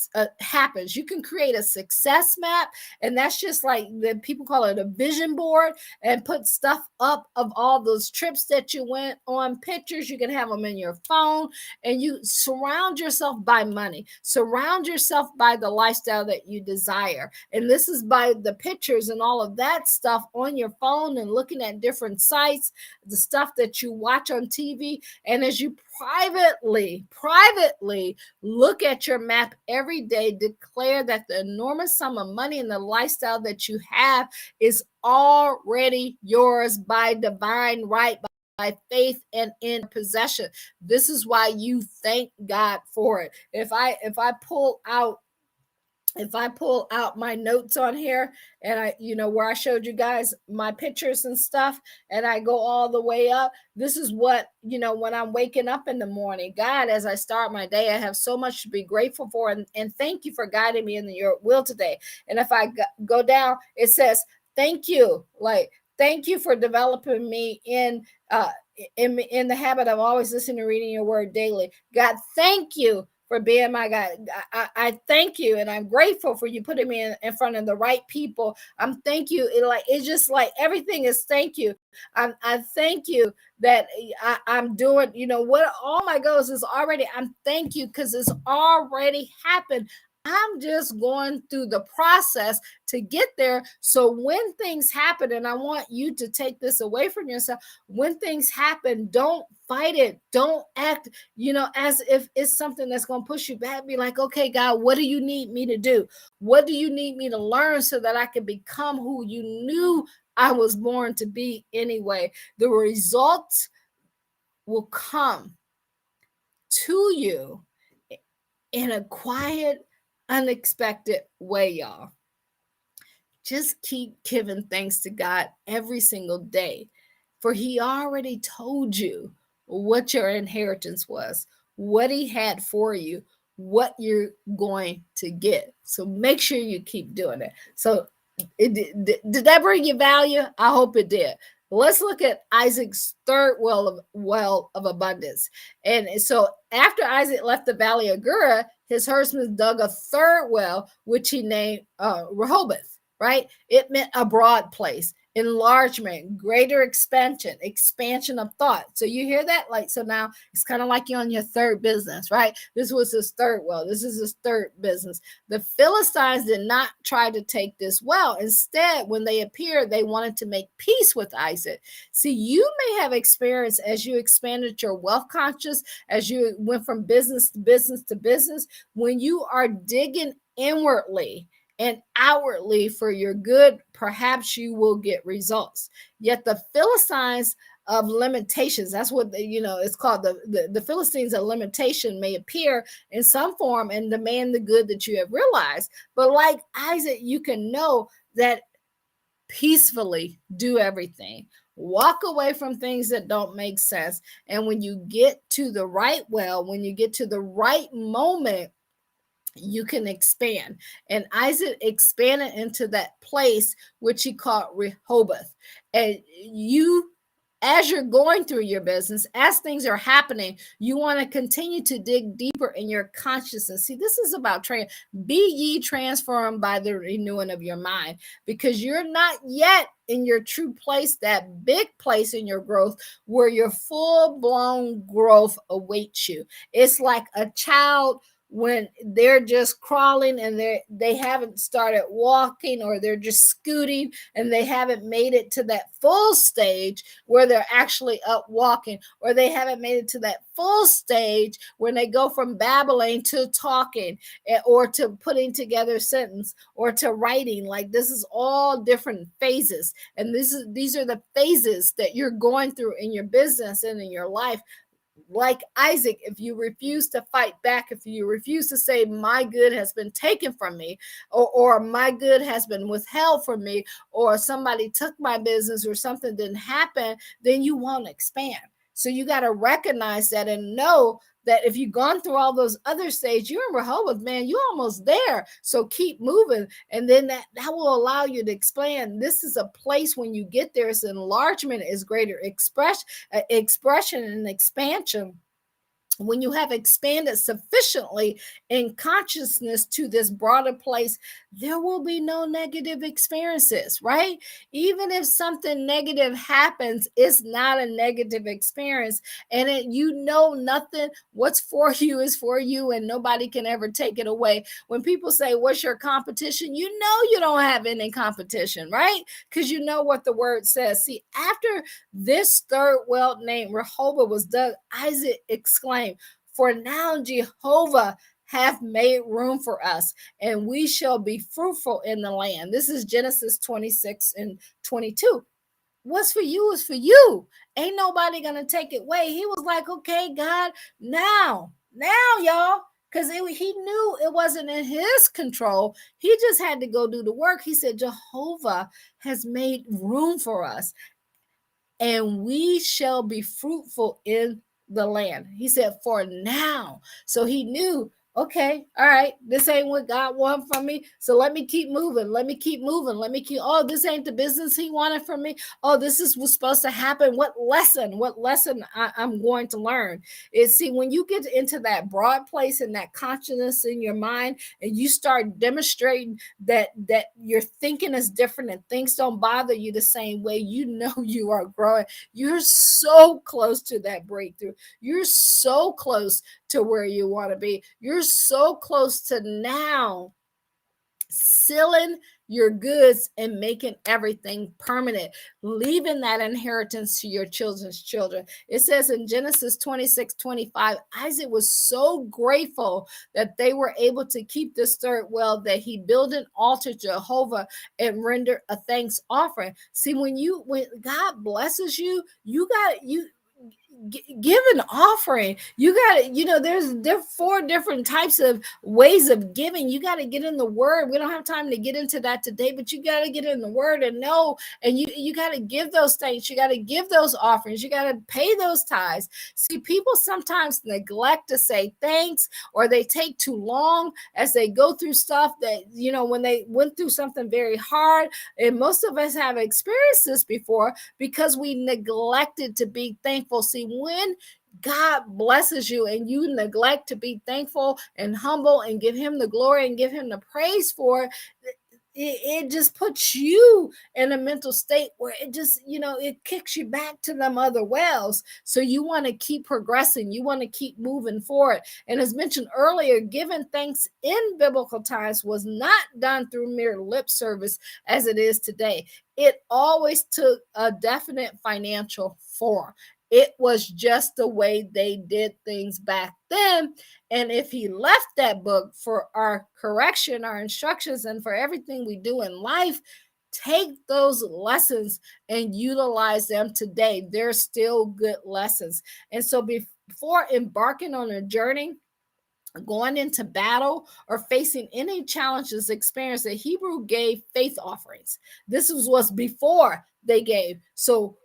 happens. You can create a success map, and that's just like the people call it a vision board, and put stuff up of all those trips that you went on, pictures. You can have them in your phone, and you surround yourself by money, surround yourself by the lifestyle that you desire. And this is by the pictures and all of that stuff on your phone, and looking at different sites, the stuff that you watch on TV. And as you privately look at your map every day, declare that the enormous sum of money and the lifestyle that you have is already yours by divine right, by faith, and in possession. This is why you thank God for it. If I pull out my notes on here, and I, where I showed you guys my pictures and stuff, and I go all the way up, this is what, when I'm waking up in the morning, God, as I start my day, I have so much to be grateful for, and thank you for guiding me in your will today. And if I go down, it says, thank you, thank you for developing me in the habit of always listening and reading your word daily. God, thank you for being my God. I thank you, and I'm grateful for you putting me in front of the right people. I'm thank you. It's just like everything is thank you. I thank you that I'm doing, what all my goals is already. I'm thank you because it's already happened. I'm just going through the process to get there. So when things happen, and I want you to take this away from yourself, when things happen, don't fight it. Don't act, as if it's something that's going to push you back. Be like, okay, God, what do you need me to do? What do you need me to learn so that I can become who you knew I was born to be anyway? The results will come to you in a quiet, unexpected way, y'all. Just keep giving thanks to God every single day, for he already told you what your inheritance was, what he had for you, what you're going to get. So make sure you keep doing it. So did that bring you value? I hope it did. Let's look at Isaac's third well of abundance. And so after Isaac left the valley of Gurah, his herdsmen dug a third well, which he named Rehoboth, right? It meant a broad place, enlargement, greater expansion of thought. So you hear that? So now it's kind of like you're on your third business, right? This was his third well. This is his third business. The Philistines did not try to take this well. Instead, when they appeared, they wanted to make peace with Isaac. See, you may have experienced, as you expanded your wealth conscious, as you went from business to business to business, when you are digging inwardly and outwardly for your good, perhaps you will get results. Yet the Philistines of limitations, that's what it's called, the Philistines of limitation, may appear in some form and demand the good that you have realized. But like Isaac, you can know that peacefully do everything. Walk away from things that don't make sense. And when you get to the right well, when you get to the right moment, you can expand. And Isaac expanded into that place which he called Rehoboth. And you, as you're going through your business, as things are happening, you want to continue to dig deeper in your consciousness. See, this is about training. Be ye transformed by the renewing of your mind, because you're not yet in your true place, that big place in your growth where your full-blown growth awaits you. It's like a child when they're just crawling and they haven't started walking, or they're just scooting and they haven't made it to that full stage where they're actually up walking, or they haven't made it to that full stage when they go from babbling to talking, or to putting together a sentence, or to writing. Like, this is all different phases, and these are the phases that you're going through in your business and in your life. Like Isaac, if you refuse to fight back, if you refuse to say my good has been taken from me, or my good has been withheld from me, or somebody took my business, or something didn't happen, then you won't expand. So you got to recognize that and know that if you've gone through all those other stages, you're in Rehoboth, man, you're almost there. So keep moving. And then that will allow you to expand. This is a place when you get there, it's enlargement, is greater expression and expansion. When you have expanded sufficiently in consciousness to this broader place, there will be no negative experiences, right? Even if something negative happens, it's not a negative experience. And nothing, what's for you is for you, and nobody can ever take it away. When people say, what's your competition? You know you don't have any competition, right? Because you know what the word says. See, after this third well named Rehoboth was dug, Isaac exclaimed, for now Jehovah hath made room for us, and we shall be fruitful in the land. This is Genesis 26 and 22. What's for you is for you. Ain't nobody gonna take it away. He was like, okay, God, now, y'all. Because he knew it wasn't in his control. He just had to go do the work. He said, Jehovah has made room for us, and we shall be fruitful in the land. He said, for now. So he knew, okay, all right, this ain't what God wanted from me. So let me keep moving. Let me keep moving. Oh, this ain't the business he wanted from me. Oh, this is what's supposed to happen. What lesson I'm going to learn is, see, when you get into that broad place and that consciousness in your mind, and you start demonstrating that your thinking is different and things don't bother you the same way, you know you are growing. You're so close to that breakthrough. You're so close to where you want to be. You're so close to now selling your goods and making everything permanent, leaving that inheritance to your children's children. It says in Genesis 26:25, Isaac was so grateful that they were able to keep this third well that he built an altar to Jehovah and rendered a thanks offering. See, when God blesses you, you give an offering. You got to, there's 4 different types of ways of giving. You got to get in the word. We don't have time to get into that today, but you got to get in the word and know, and you got to give those things. You got to give those offerings. You got to pay those tithes. See, people sometimes neglect to say thanks, or they take too long as they go through stuff that, when they went through something very hard, and most of us have experienced this before, because we neglected to be thankful. See, when God blesses you and you neglect to be thankful and humble and give him the glory and give him the praise for it, it just puts you in a mental state where it just, it kicks you back to them other wells. So you want to keep progressing. You want to keep moving forward. And as mentioned earlier, giving thanks in biblical times was not done through mere lip service as it is today. It always took a definite financial form. It was just the way they did things back then. And if he left that book for our correction, our instructions, and for everything we do in life, take those lessons and utilize them today. They're still good lessons. And so before embarking on a journey, going into battle, or facing any challenges experienced, the Hebrew gave faith offerings. This was before they gave. So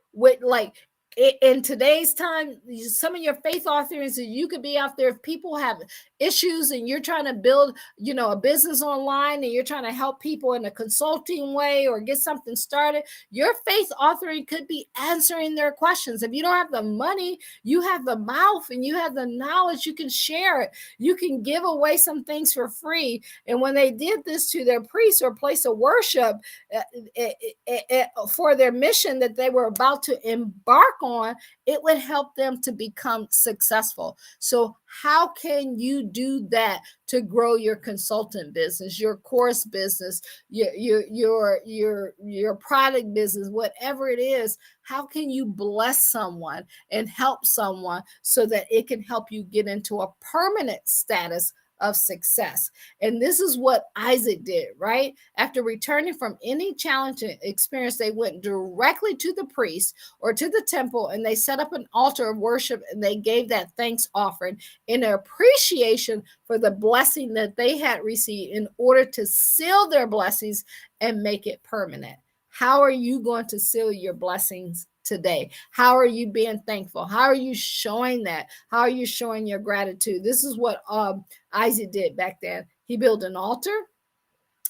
in today's time, some of your faith offerings, you could be out there if people have issues and you're trying to build, a business online, and you're trying to help people in a consulting way or get something started. Your faith offering could be answering their questions. If you don't have the money, you have the mouth and you have the knowledge, you can share it. You can give away some things for free. And when they did this to their priest or place of worship for their mission that they were about to embark on, it would help them to become successful. So how can you do that to grow your consultant business, your course business, your product business, whatever it is? How can you bless someone and help someone so that it can help you get into a permanent status of success? And this is what Isaac did, right? After returning from any challenging experience, they went directly to the priest or to the temple, and they set up an altar of worship, and they gave that thanks offering in appreciation for the blessing that they had received, in order to seal their blessings and make it permanent. How are you going to seal your blessings today? How are you being thankful? How are you showing that? How are you showing your gratitude? This is what Isaac did back then. He built an altar.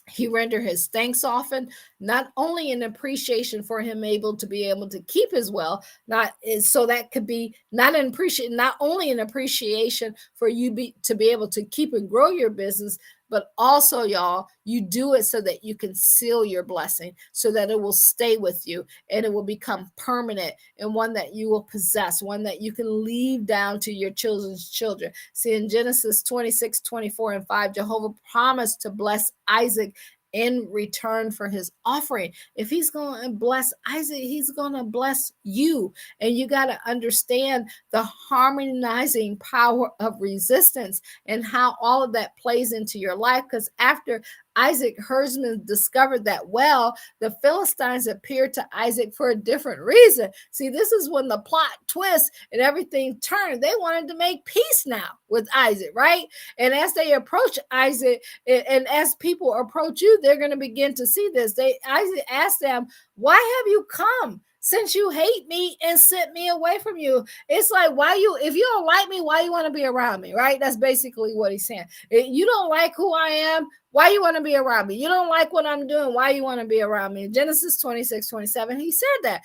He rendered his thanks often, not only in appreciation for him able to be able to keep his wealth, not so that could be not an appreciation, not only an appreciation for you to be able to keep and grow your business, but also, y'all, you do it so that you can seal your blessing, so that it will stay with you and it will become permanent, and one that you will possess, one that you can leave down to your children's children. See, in Genesis 26, 24, and 5, Jehovah promised to bless Isaac in return for his offering. If he's going to bless Isaac, he's going to bless you. And you got to understand the harmonizing power of resistance and how all of that plays into your life. Because after Isaac herdsmen discovered that well, the Philistines appeared to Isaac for a different reason. See, this is when the plot twists and everything turned. They wanted to make peace now with Isaac, right? And as they approach Isaac, and as people approach you, they're going to begin to see this. Isaac asked them, "Why have you come? Since you hate me and sent me away from you." It's like, if you don't like me, why you want to be around me, right? That's basically what he's saying. You don't like who I am, why you want to be around me? You don't like what I'm doing, why you want to be around me? Genesis 26, 27, he said that.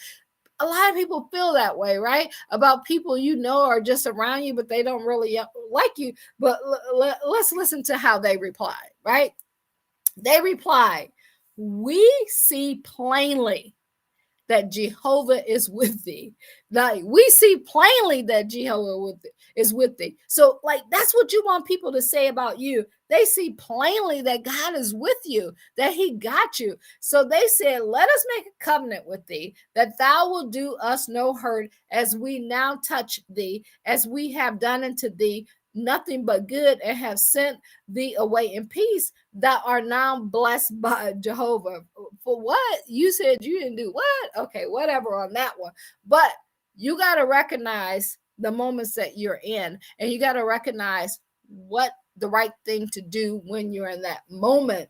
A lot of people feel that way, right? About people are just around you, but they don't really like you. But let's listen to how they replied, right? They replied, "We see plainly that Jehovah is with thee." Like, we see plainly that Jehovah is with thee. So, like, that's what you want people to say about you. They see plainly that God is with you, that he got you. So they said, "Let us make a covenant with thee, that thou wilt do us no hurt, as we now touch thee, as we have done unto thee nothing but good, and have sent thee away in peace. Thou art now blessed by Jehovah." For what? You said you didn't do what? Okay, whatever on that one. But you got to recognize the moments that you're in, and you got to recognize what the right thing to do when you're in that moment.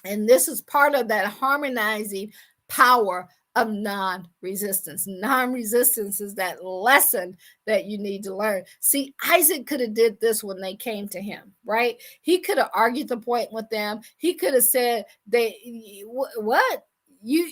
And this is part of that harmonizing power of non-resistance. Non-resistance is that lesson that you need to learn. See, Isaac could have did this when they came to him, right? He could have argued the point with them. He could have said, what? You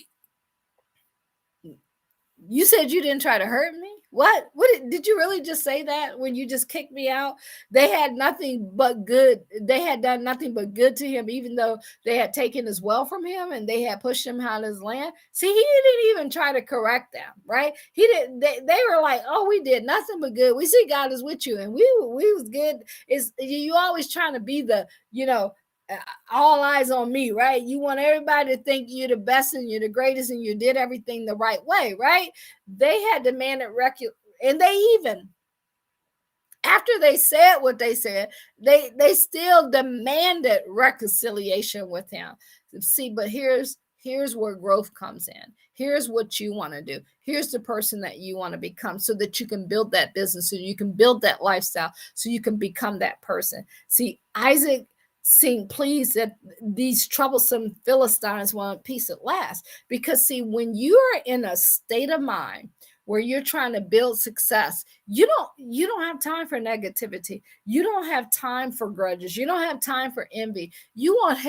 said you didn't try to hurt me? What did you really just say that when you just kicked me out? They had nothing but good. They had done nothing but good to him, even though they had taken his wealth from him and they had pushed him out of his land. See, he didn't even try to correct them, right? He didn't. They were like, "Oh, we did nothing but good. We see God is with you, and we was good." Is you always trying to be the, all eyes on me, right? You want everybody to think you're the best and you're the greatest and you did everything the right way, right? They had demanded and they even, after they said what they said, they still demanded reconciliation with him. See, but here's where growth comes in. Here's what you want to do. Here's the person that you want to become, so that you can build that business, so you can build that lifestyle, so you can become that person. See, Isaac seemed pleased that these troublesome Philistines want peace at last. Because see, when you are in a state of mind where you're trying to build success, you don't have time for negativity. You don't have time for grudges. You don't have time for envy. You want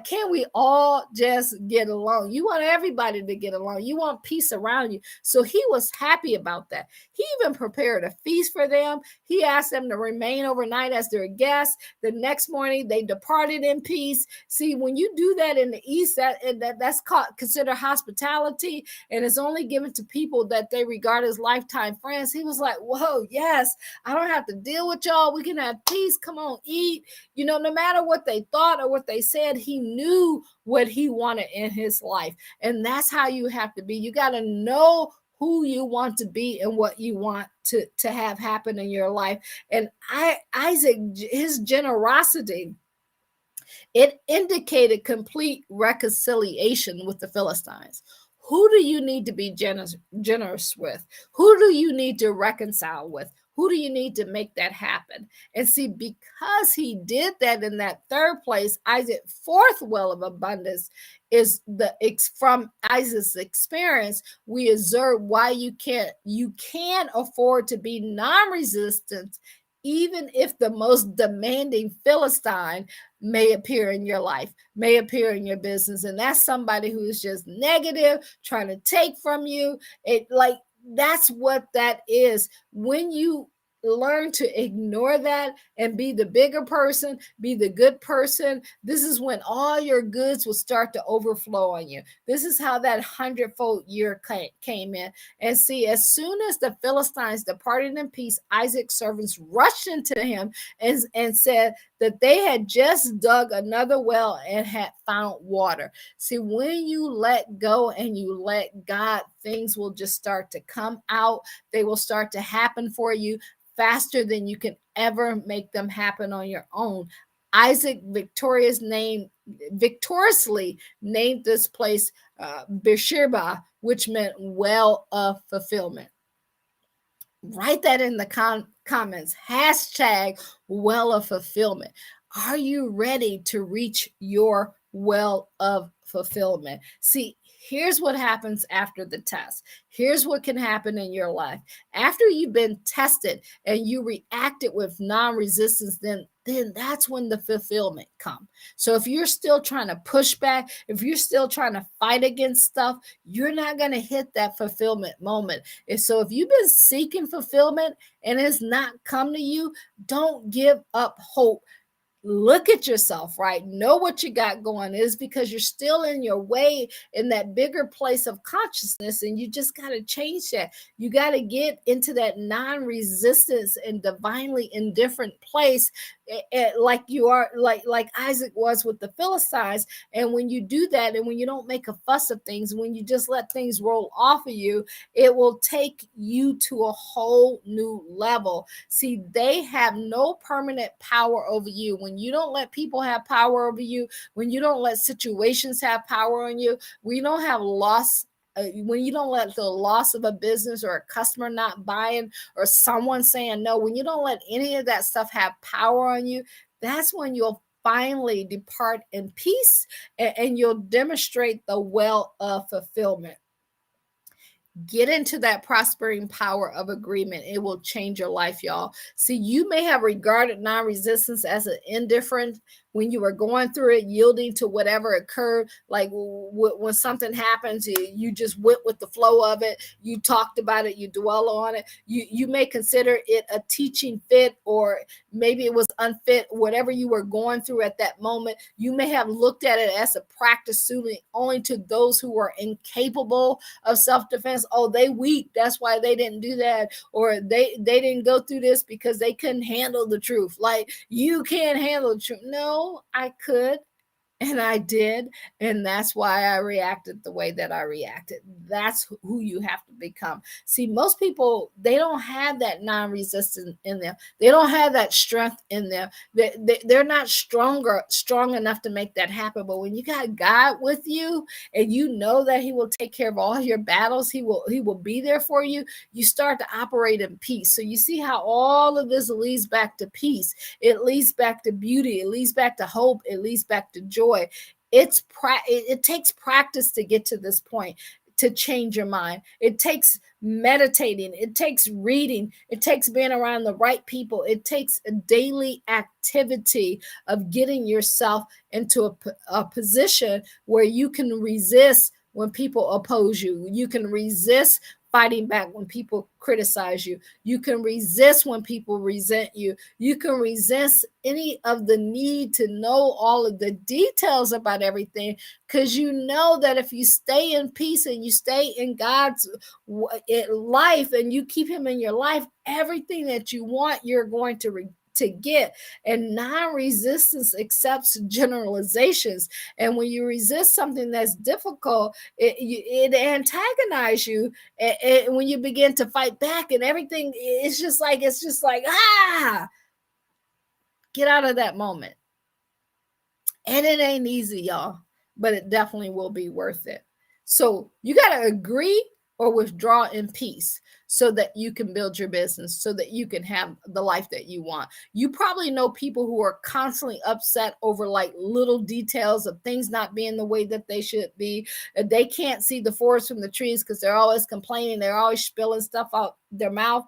can we all just get along? You want everybody to get along. You want peace around you. So he was happy about that. He even prepared a feast for them. He asked them to remain overnight as their guests. The next morning they departed in peace. See, when you do that in the East, that's considered hospitality, and it's only given to people that they regard as lifetime friends. He was like, "Whoa, yes, I don't have to deal with y'all. We can have peace. Come on, eat." No matter what they thought or what they said, he knew what he wanted in his life. And that's how you have to be. You got to know who you want to be and what you want to have happen in your life. And Isaac, his generosity, it indicated complete reconciliation with the Philistines. Who do you need to be generous with? Who do you need to reconcile with? Who do you need to make that happen? And see, because he did that in that third place, Isaac's fourth well of abundance is from Isaac's experience. We observe why you can afford to be non-resistant, even if the most demanding Philistine may appear in your life, may appear in your business. And that's somebody who's just negative, trying to take from you. That's what that is. When you learn to ignore that and be the bigger person, be the good person, this is when all your goods will start to overflow on you. This is how that 100-fold year came in. And see, as soon as the Philistines departed in peace, Isaac's servants rushed into him and said that they had just dug another well and had found water. See, when you let go and you let God, things will just start to come out. They will start to happen for you faster than you can ever make them happen on your own. Isaac victoriously named this place Beersheba, which meant well of fulfillment. Write that in the comments. Hashtag well of fulfillment. Are you ready to reach your well of fulfillment? See, here's what happens after the test. Here's what can happen in your life. After you've been tested and you reacted with non-resistance, then that's when the fulfillment comes. So if you're still trying to push back, if you're still trying to fight against stuff, you're not going to hit that fulfillment moment. And so if you've been seeking fulfillment and it's not come to you, don't give up hope. Look at yourself, right? Know what you got going. It is because you're still in your way in that bigger place of consciousness, and you just got to change that. You got to get into that non-resistance and divinely indifferent place, like you are, like Isaac was with the Philistines. And when you do that, and when you don't make a fuss of things, when you just let things roll off of you, it will take you to a whole new level. See, they have no permanent power over you. When you don't let people have power over you, when you don't let situations have power on you, when you don't have loss, when you don't let the loss of a business or a customer not buying or someone saying no, when you don't let any of that stuff have power on you, that's when you'll finally depart in peace and you'll demonstrate the well of fulfillment. Get into that prospering power of agreement. It will change your life, y'all. See, you may have regarded non-resistance as an indifferent when you were going through it, yielding to whatever occurred. Like when something happens, you just went with the flow of it. You talked about it. You dwell on it. You may consider it a teaching fit, or maybe it was unfit, whatever you were going through at that moment. You may have looked at it as a practice suited only to those who were incapable of self-defense. Oh, they weak. That's why they didn't do that. Or they didn't go through this because they couldn't handle the truth. Like, you can't handle the truth. No, I could. And I did. And that's why I reacted the way that I reacted. That's who you have to become. See, most people, they don't have that non-resistance in them. They don't have that strength in them. They're not strong enough to make that happen. But when you got God with you and you know that he will take care of all your battles, he will be there for you, you start to operate in peace. So you see how all of this leads back to peace. It leads back to beauty. It leads back to hope. It leads back to joy. It takes practice to get to this point, to change your mind. It takes meditating. It takes reading. It takes being around the right people. It takes a daily activity of getting yourself into a position where you can resist when people oppose you. You can resist fighting back when people criticize you. You can resist when people resent you. You can resist any of the need to know all of the details about everything, because you know that if you stay in peace and you stay in God's life and you keep him in your life, everything that you want, you're going to get. And non-resistance accepts generalizations. And when you resist something that's difficult, it antagonizes you. And when you begin to fight back and everything, it's just like get out of that moment. And it ain't easy, y'all, but it definitely will be worth it. So you got to agree or withdraw in peace. so that you can build your business, so that you can have the life that you want. You probably know people who are constantly upset over like little details of things not being the way that they should be. They can't see the forest from the trees because they're always complaining. They're always spilling stuff out their mouth.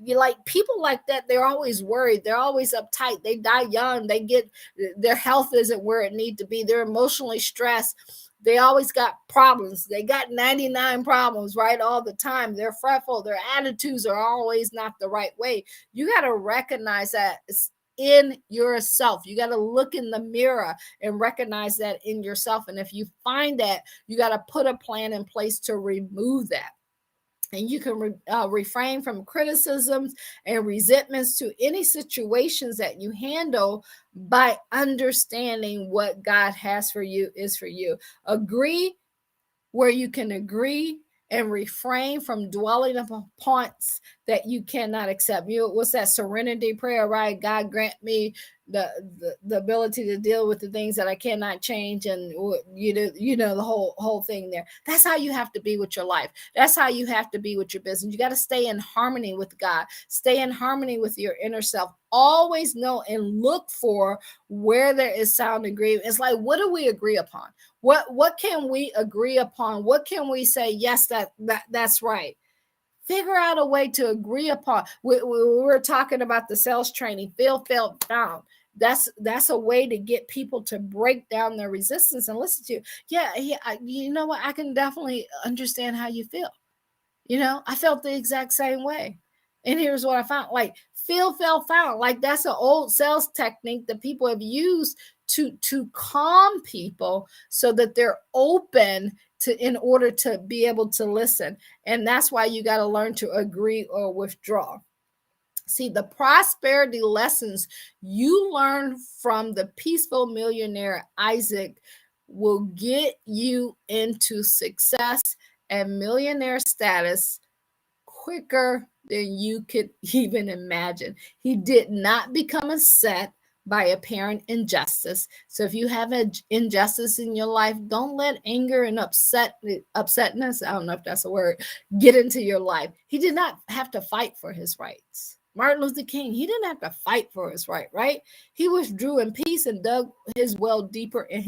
You like people like that, they're always worried, they're always uptight, they die young, they get their health isn't where it need to be, they're emotionally stressed, they always got problems, they got 99 problems, right, all the time, they're fretful, their attitudes are always not the right way. You got to recognize that it's in yourself. You got to look in the mirror and recognize that in yourself, and if you find that, you got to put a plan in place to remove that. And you can refrain from criticisms and resentments to any situations that you handle by understanding what God has for you is for you. Agree where you can agree and refrain from dwelling upon points that you cannot accept. What's that serenity prayer, right? God grant me the ability to deal with the things that I cannot change, and the whole thing there. That's how you have to be with your life. That's how you have to be with your business. You got to stay in harmony with God. Stay in harmony with your inner self. Always know and look for where there is sound agreement. It's like, what do we agree upon? What can we agree upon? What can we say? Yes, that's right. Figure out a way to agree upon. We're talking about the sales training. Feel, felt, found. That's a way to get people to break down their resistance and listen to you. Yeah, you know what? I can definitely understand how you feel. I felt the exact same way. And here's what I found. Like, feel, felt, found. Like, that's an old sales technique that people have used to calm people so that they're open in order to be able to listen. And that's why you got to learn to agree or withdraw. See, the prosperity lessons you learn from the peaceful millionaire Isaac will get you into success and millionaire status quicker than you could even imagine. He did not become upset by apparent injustice. So if you have an injustice in your life, don't let anger and upsetness, I don't know if that's a word, get into your life. He did not have to fight for his rights. Martin Luther King, he didn't have to fight for his right? He withdrew in peace and dug his well deeper in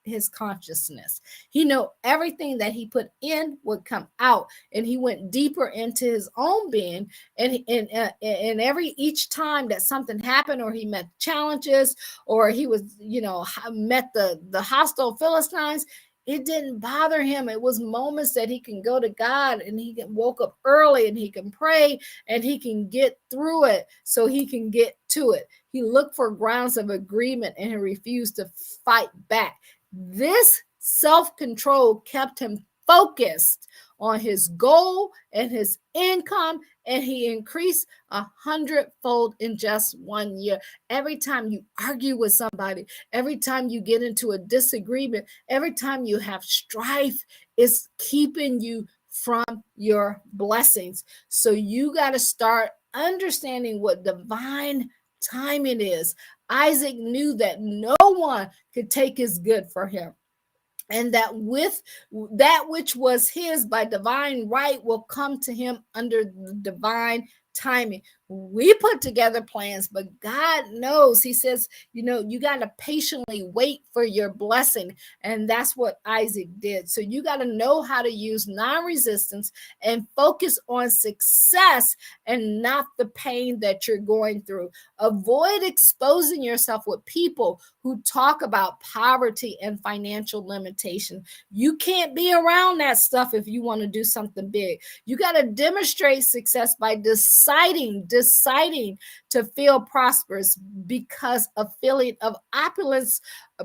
his consciousness. He knew everything that he put in would come out, and he went deeper into his own being. And each time that something happened, or he met challenges, or he was met the hostile Philistines, it didn't bother him. It was moments that he can go to God, and he can woke up early, and he can pray, and he can get through it so he can get to it. He looked for grounds of agreement, and he refused to fight back. This self-control kept him focused on his goal and his income, and he increased 100-fold in just 1 year. Every time you argue with somebody, every time you get into a disagreement, every time you have strife, it's keeping you from your blessings. So you got to start understanding what divine timing is. Isaac knew that no one could take his good for him, and that with that which was his by divine right will come to him under the divine timing. We put together plans, but God knows. He says, you got to patiently wait for your blessing. And that's what Isaac did. So you got to know how to use non-resistance and focus on success and not the pain that you're going through. Avoid exposing yourself with people who talk about poverty and financial limitation. You can't be around that stuff if you want to do something big. You got to demonstrate success by deciding to feel prosperous, because a feeling of opulence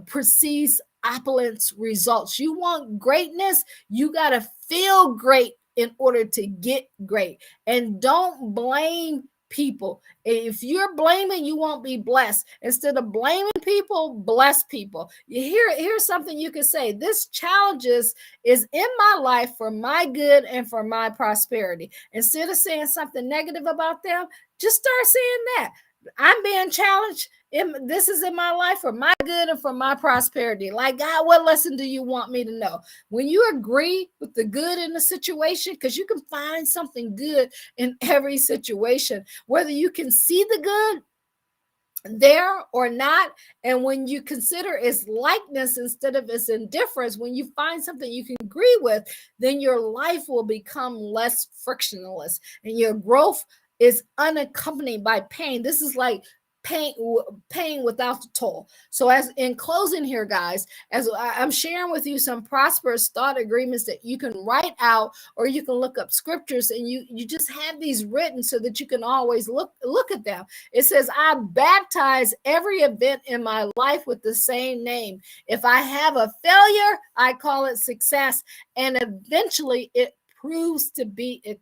precedes opulence results. You want greatness, you got to feel great in order to get great. And don't blame people. If you're blaming, you won't be blessed. Instead of blaming people, bless people. Here's something you can say. This challenge is in my life for my good and for my prosperity. Instead of saying something negative about them, just start saying that I'm being challenged this is in my life for my good and for my prosperity. Like, God, what lesson do you want me to know? When you agree with the good in the situation, because you can find something good in every situation, whether you can see the good there or not. And when you consider its likeness instead of its indifference, when you find something you can agree with, then your life will become less frictionless and your growth is unaccompanied by pain. This is like pain without the toll. So as in closing here, guys, as I'm sharing with you some prosperous thought agreements that you can write out, or you can look up scriptures and you just have these written so that you can always look at them. It says, I baptize every event in my life with the same name. If I have a failure, I call it success, and eventually it proves to be a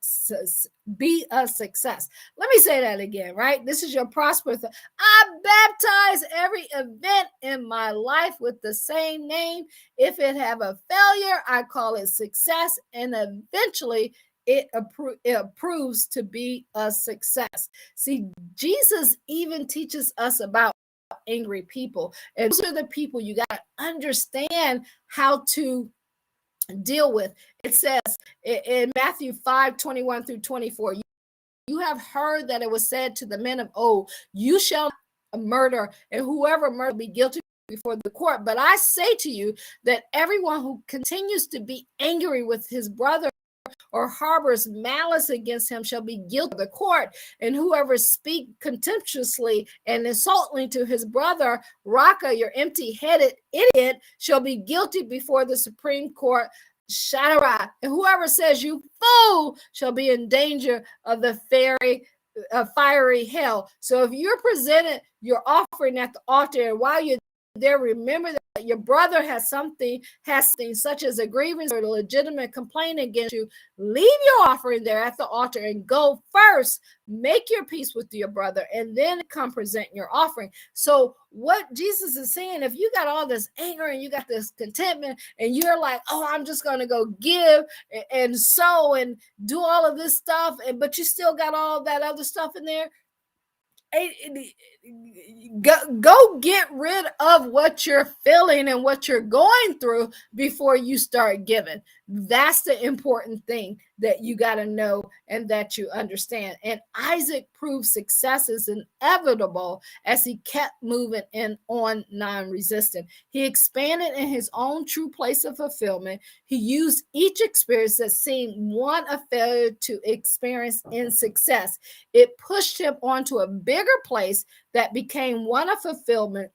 success. Let me say that again, right? This is your prosperous. I baptize every event in my life with the same name. If it have a failure, I call it success, and eventually it proves to be a success. See, Jesus even teaches us about angry people, and those are the people you got to understand how to deal with. It says in Matthew 5:21 through 24, you have heard that it was said to the men of old, you shall not murder, and whoever murder will be guilty before the court. But I say to you that everyone who continues to be angry with his brother or harbors malice against him shall be guilty of the court. And whoever speak contemptuously and insultingly to his brother, Raka, your empty-headed idiot, shall be guilty before the Supreme Court, Shaddai. And whoever says you fool shall be in danger of the fiery hell. So if you're presented your offering at the altar, and while you're there, remember that your brother has something such as a grievance or a legitimate complaint against you, leave your offering there at the altar and go first, make your peace with your brother, and then come present your offering. So what Jesus is saying, if you got all this anger and you got this contentment and you're like, oh, I'm just going to go give and sow and do all of this stuff, but you still got all that other stuff in there, go get rid of what you're feeling and what you're going through before you start giving. That's the important thing that you got to know and that you understand. And Isaac proved success is inevitable as he kept moving and on non-resistant. He expanded in his own true place of fulfillment. He used each experience that seemed one a failure to experience in success. It pushed him onto a bigger place that became one of fulfillment.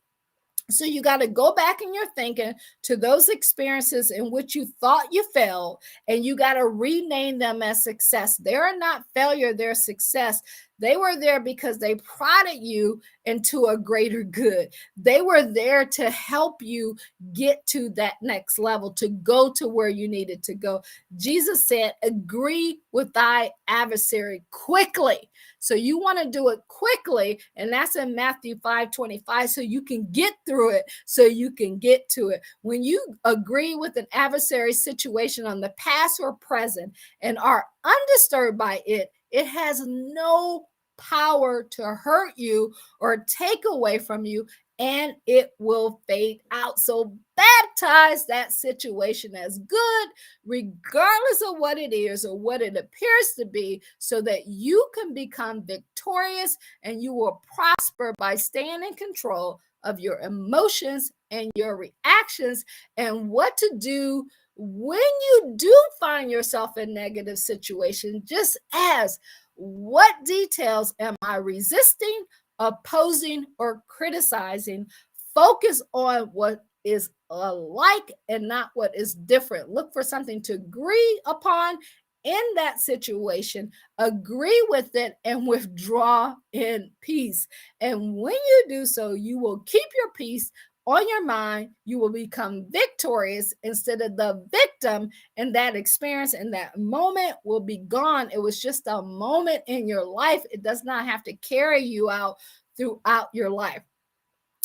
So you got to go back in your thinking to those experiences in which you thought you failed, and you got to rename them as success. They're not failure, they're success. They were there because they prodded you into a greater good. They were there to help you get to that next level, to go to where you needed to go. Jesus said, agree with thy adversary quickly. So you want to do it quickly, and that's in Matthew 5:25, so you can get through it, so you can get to it. When you agree with an adversary situation on the past or present and are undisturbed by it, it has no power to hurt you or take away from you, and it will fade out. So baptize that situation as good, regardless of what it is or what it appears to be, so that you can become victorious and you will prosper by staying in control of your emotions and your reactions, and what to do when you do find yourself in negative situations. Just ask, what details am I resisting, opposing, or criticizing? Focus on what is alike and not what is different. Look for something to agree upon in that situation, agree with it, and withdraw in peace. And when you do so, you will keep your peace on your mind. You will become victorious instead of the victim, and that experience and that moment will be gone. It was just a moment in your life. It does not have to carry you out throughout your life.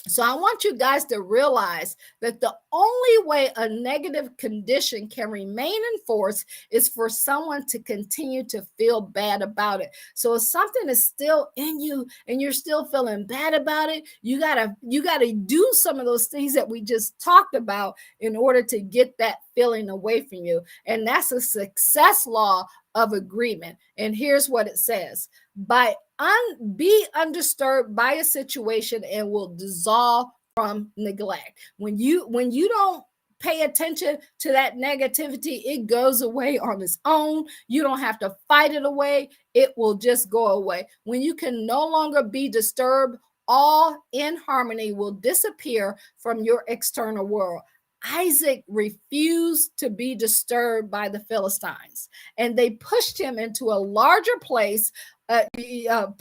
So I want you guys to realize that the only way a negative condition can remain in force is for someone to continue to feel bad about it. So if something is still in you and you're still feeling bad about it, you gotta do some of those things that we just talked about in order to get that feeling away from you. And that's a success law of agreement. And here's what it says: be undisturbed by a situation and will dissolve from neglect. When you don't pay attention to that negativity, it goes away on its own. You don't have to fight it away. It will just go away. When you can no longer be disturbed, all inharmony will disappear from your external world. Isaac refused to be disturbed by the Philistines, and they pushed him into a larger place, of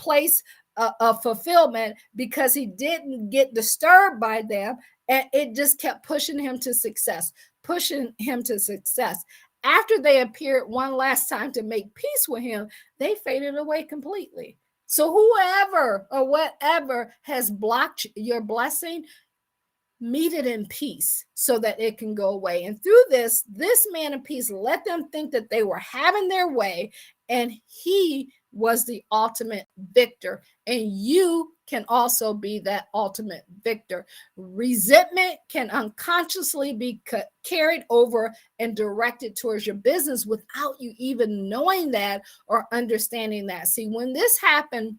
fulfillment, because he didn't get disturbed by them, and it just kept pushing him to success, pushing him to success. After they appeared one last time to make peace with him, they faded away completely. So whoever or whatever has blocked your blessing, meet it in peace so that it can go away. And through this man of peace let them think that they were having their way, and he was the ultimate victor. And you can also be that ultimate victor. Resentment can unconsciously be carried over and directed towards your business without you even knowing that or understanding that. See, when this happened,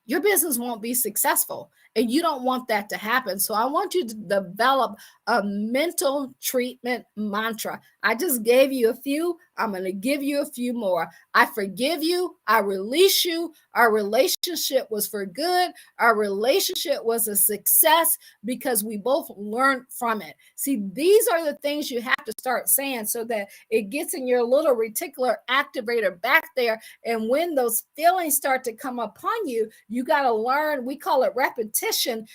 your business won't be successful. And you don't want that to happen. So I want you to develop a mental treatment mantra. I just gave you a few. I'm going to give you a few more. I forgive you. I release you. Our relationship was for good. Our relationship was a success because we both learned from it. See, these are the things you have to start saying so that it gets in your little reticular activator back there. And when those feelings start to come upon you, you got to learn. We call it repetition.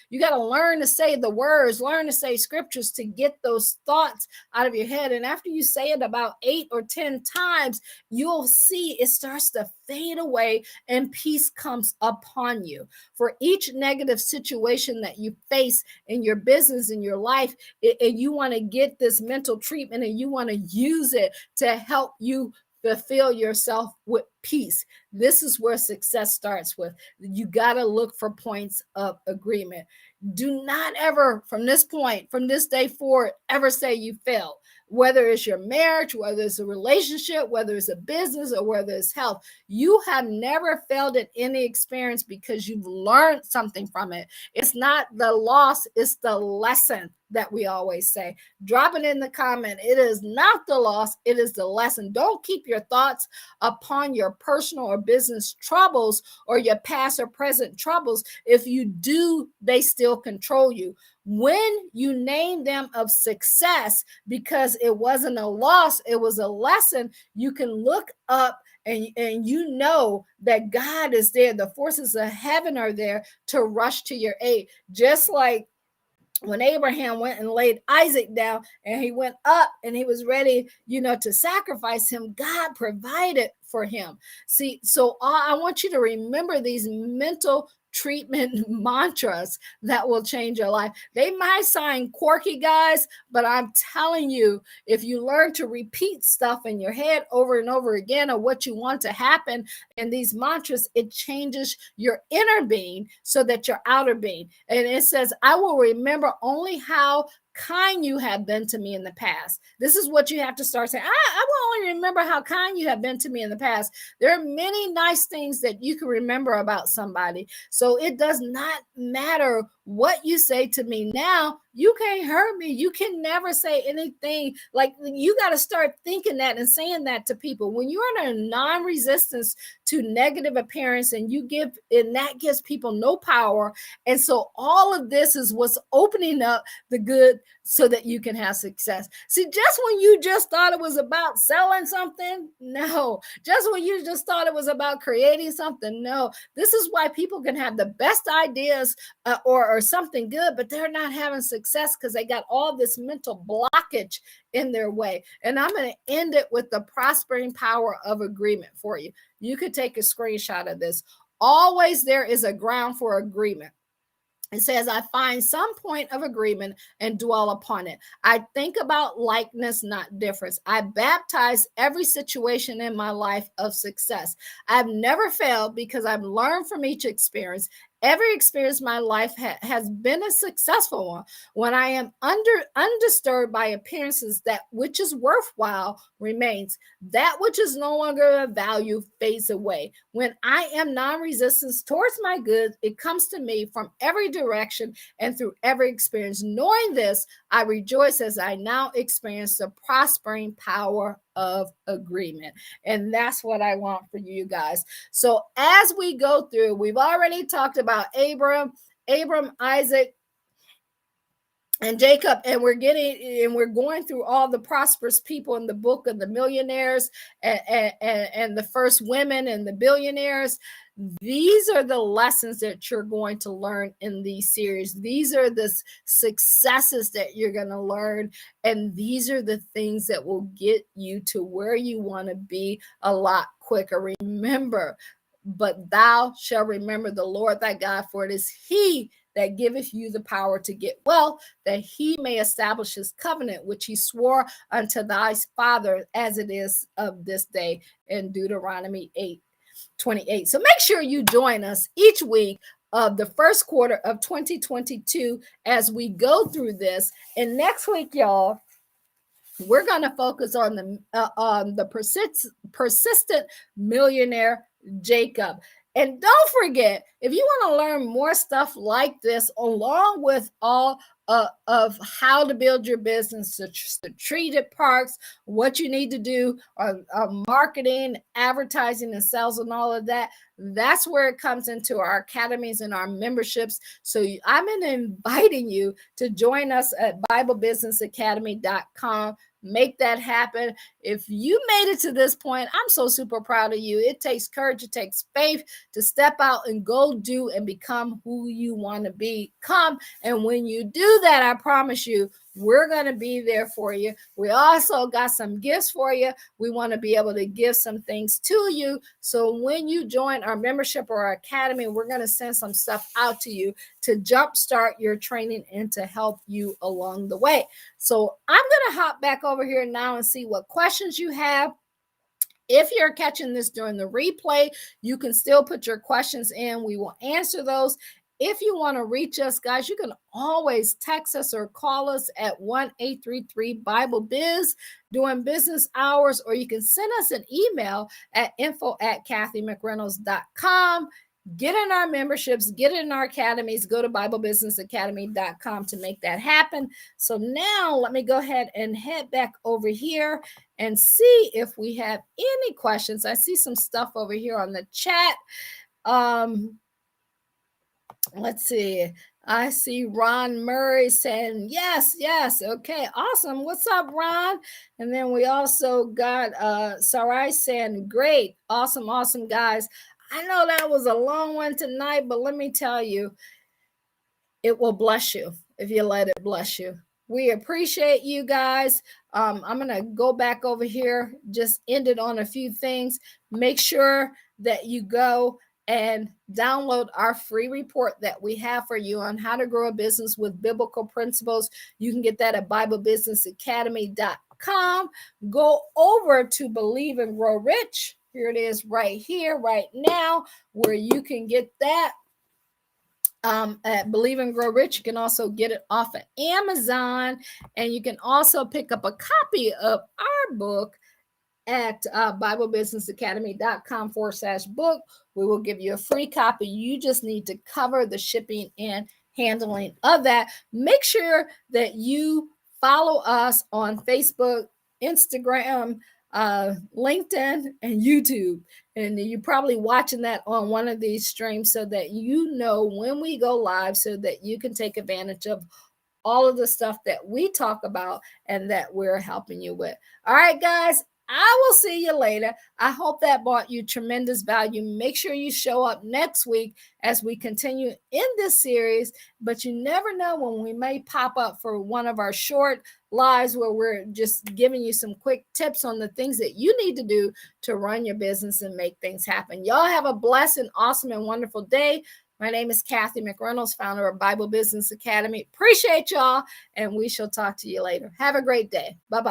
You got to learn to say the words, learn to say scriptures to get those thoughts out of your head. And after you say it about 8 or 10 times, you'll see it starts to fade away and peace comes upon you. For each negative situation that you face in your business, in your life, and you want to get this mental treatment and you want to use it to help you fulfill yourself with peace. This is where success starts with. You got to look for points of agreement. Do not ever, from this point, from this day forward, ever say you failed. Whether it's your marriage, whether it's a relationship, whether it's a business, or whether it's health, you have never failed at any experience because you've learned something from it. It's not the loss, it's the lesson that we always say. Drop it in the comment. It is not the loss, it is the lesson. Don't keep your thoughts upon your personal or business troubles or your past or present troubles. If you do, they still control you. When you name them of success, because it wasn't a loss, it was a lesson, you can look up and you know that God is there. The forces of heaven are there to rush to your aid. Just like when Abraham went and laid Isaac down and he went up and he was ready, to sacrifice him, God provided for him. See, so I want you to remember these mental treatment mantras that will change your life. They might sound quirky, guys, but I'm telling you, if you learn to repeat stuff in your head over and over again of what you want to happen in these mantras, it changes your inner being so that your outer being. And it says, I will remember only how kind you have been to me in the past. This is what you have to start saying. I will only remember how kind you have been to me in the past. There are many nice things that you can remember about somebody. So it does not matter what you say to me now. You can't hurt me. You can never say anything. Like, you got to start thinking that and saying that to people. When you're in a non-resistance to negative appearance and that gives people no power. And so all of this is what's opening up the good so that you can have success. See, just when you just thought it was about selling something, no. Just when you just thought it was about creating something, no. This is why people can have the best ideas or something good, but they're not having success because they got all this mental blockage in their way. And I'm going to end it with the prospering power of agreement for you. You could take a screenshot of this. Always there is a ground for agreement. It says, I find some point of agreement and dwell upon it. I think about likeness, not difference. I baptize every situation in my life of success. I've never failed because I've learned from each experience. Every experience in my life has been a successful one. When I am undisturbed by appearances, that which is worthwhile remains. That which is no longer of value fades away. When I am non-resistant towards my goods, it comes to me from every direction and through every experience. Knowing this, I rejoice as I now experience the prospering power of agreement. And that's what I want for you guys. So as we go through, we've already talked about Abram, Isaac, and Jacob, and we're going through all the prosperous people in the book of the millionaires and the first women and the billionaires. These are the lessons that you're going to learn in these series. These are the successes that you're going to learn, and these are the things that will get you to where you want to be a lot quicker. Remember, but thou shalt remember the Lord thy God, for it is he that giveth you the power to get wealth, that he may establish his covenant, which he swore unto thy father, as it is of this day, in Deuteronomy 8:28. So make sure you join us each week of the first quarter of 2022 as we go through this. And next week, y'all, we're going to focus on the persistent millionaire Jacob. And don't forget, if you want to learn more stuff like this, along with all of how to build your business, the strategic parts, what you need to do on marketing, advertising, and sales, and all of that, that's where it comes into our academies and our memberships. So I'm inviting you to join us at BibleBusinessAcademy.com. Make that happen. If you made it to this point, I'm so super proud of you. It takes courage, it takes faith to step out and go do and become who you want to become. And when you do that, I promise you, we're going to be there for you. We also got some gifts for you. We want to be able to give some things to you. So when you join our membership or our academy, we're going to send some stuff out to you to jumpstart your training and to help you along the way. So I'm going to hop back over here now and see what questions you have. If you're catching this during the replay, you can still put your questions in. We will answer those. If you want to reach us, guys, you can always text us or call us at 1-833-BIBLE-BIZ during business hours, or you can send us an email at info@CathyMcReynolds.com. Get in our memberships, get in our academies, go to BibleBusinessAcademy.com to make that happen. So now let me go ahead and head back over here and see if we have any questions. I see some stuff over here on the chat. Let's see. I see Ron Murray saying, yes. Okay, awesome. What's up, Ron? And then we also got Sarai saying, great. Awesome, guys. I know that was a long one tonight, but let me tell you, it will bless you if you let it bless you. We appreciate you guys. I'm going to go back over here, just end it on a few things. Make sure that you go and download our free report that we have for you on how to grow a business with biblical principles. You can get that at BibleBusinessAcademy.com. Go over to Believe and Grow Rich. Here it is right here, right now, where you can get that. At Believe and Grow Rich. You can also get it off of Amazon, and you can also pick up a copy of our book at BibleBusinessAcademy.com/book. We will give you a free copy. You just need to cover the shipping and handling of that. Make sure that you follow us on Facebook, Instagram, LinkedIn, and YouTube. And you're probably watching that on one of these streams so that you know when we go live, so that you can take advantage of all of the stuff that we talk about and that we're helping you with. All right, guys, I will see you later. I hope that brought you tremendous value. Make sure you show up next week as we continue in this series, but you never know when we may pop up for one of our short lives where we're just giving you some quick tips on the things that you need to do to run your business and make things happen. Y'all have a blessed and awesome and wonderful day. My name is Cathy McReynolds, founder of Bible Business Academy. Appreciate y'all, and we shall talk to you later. Have a great day. Bye-bye.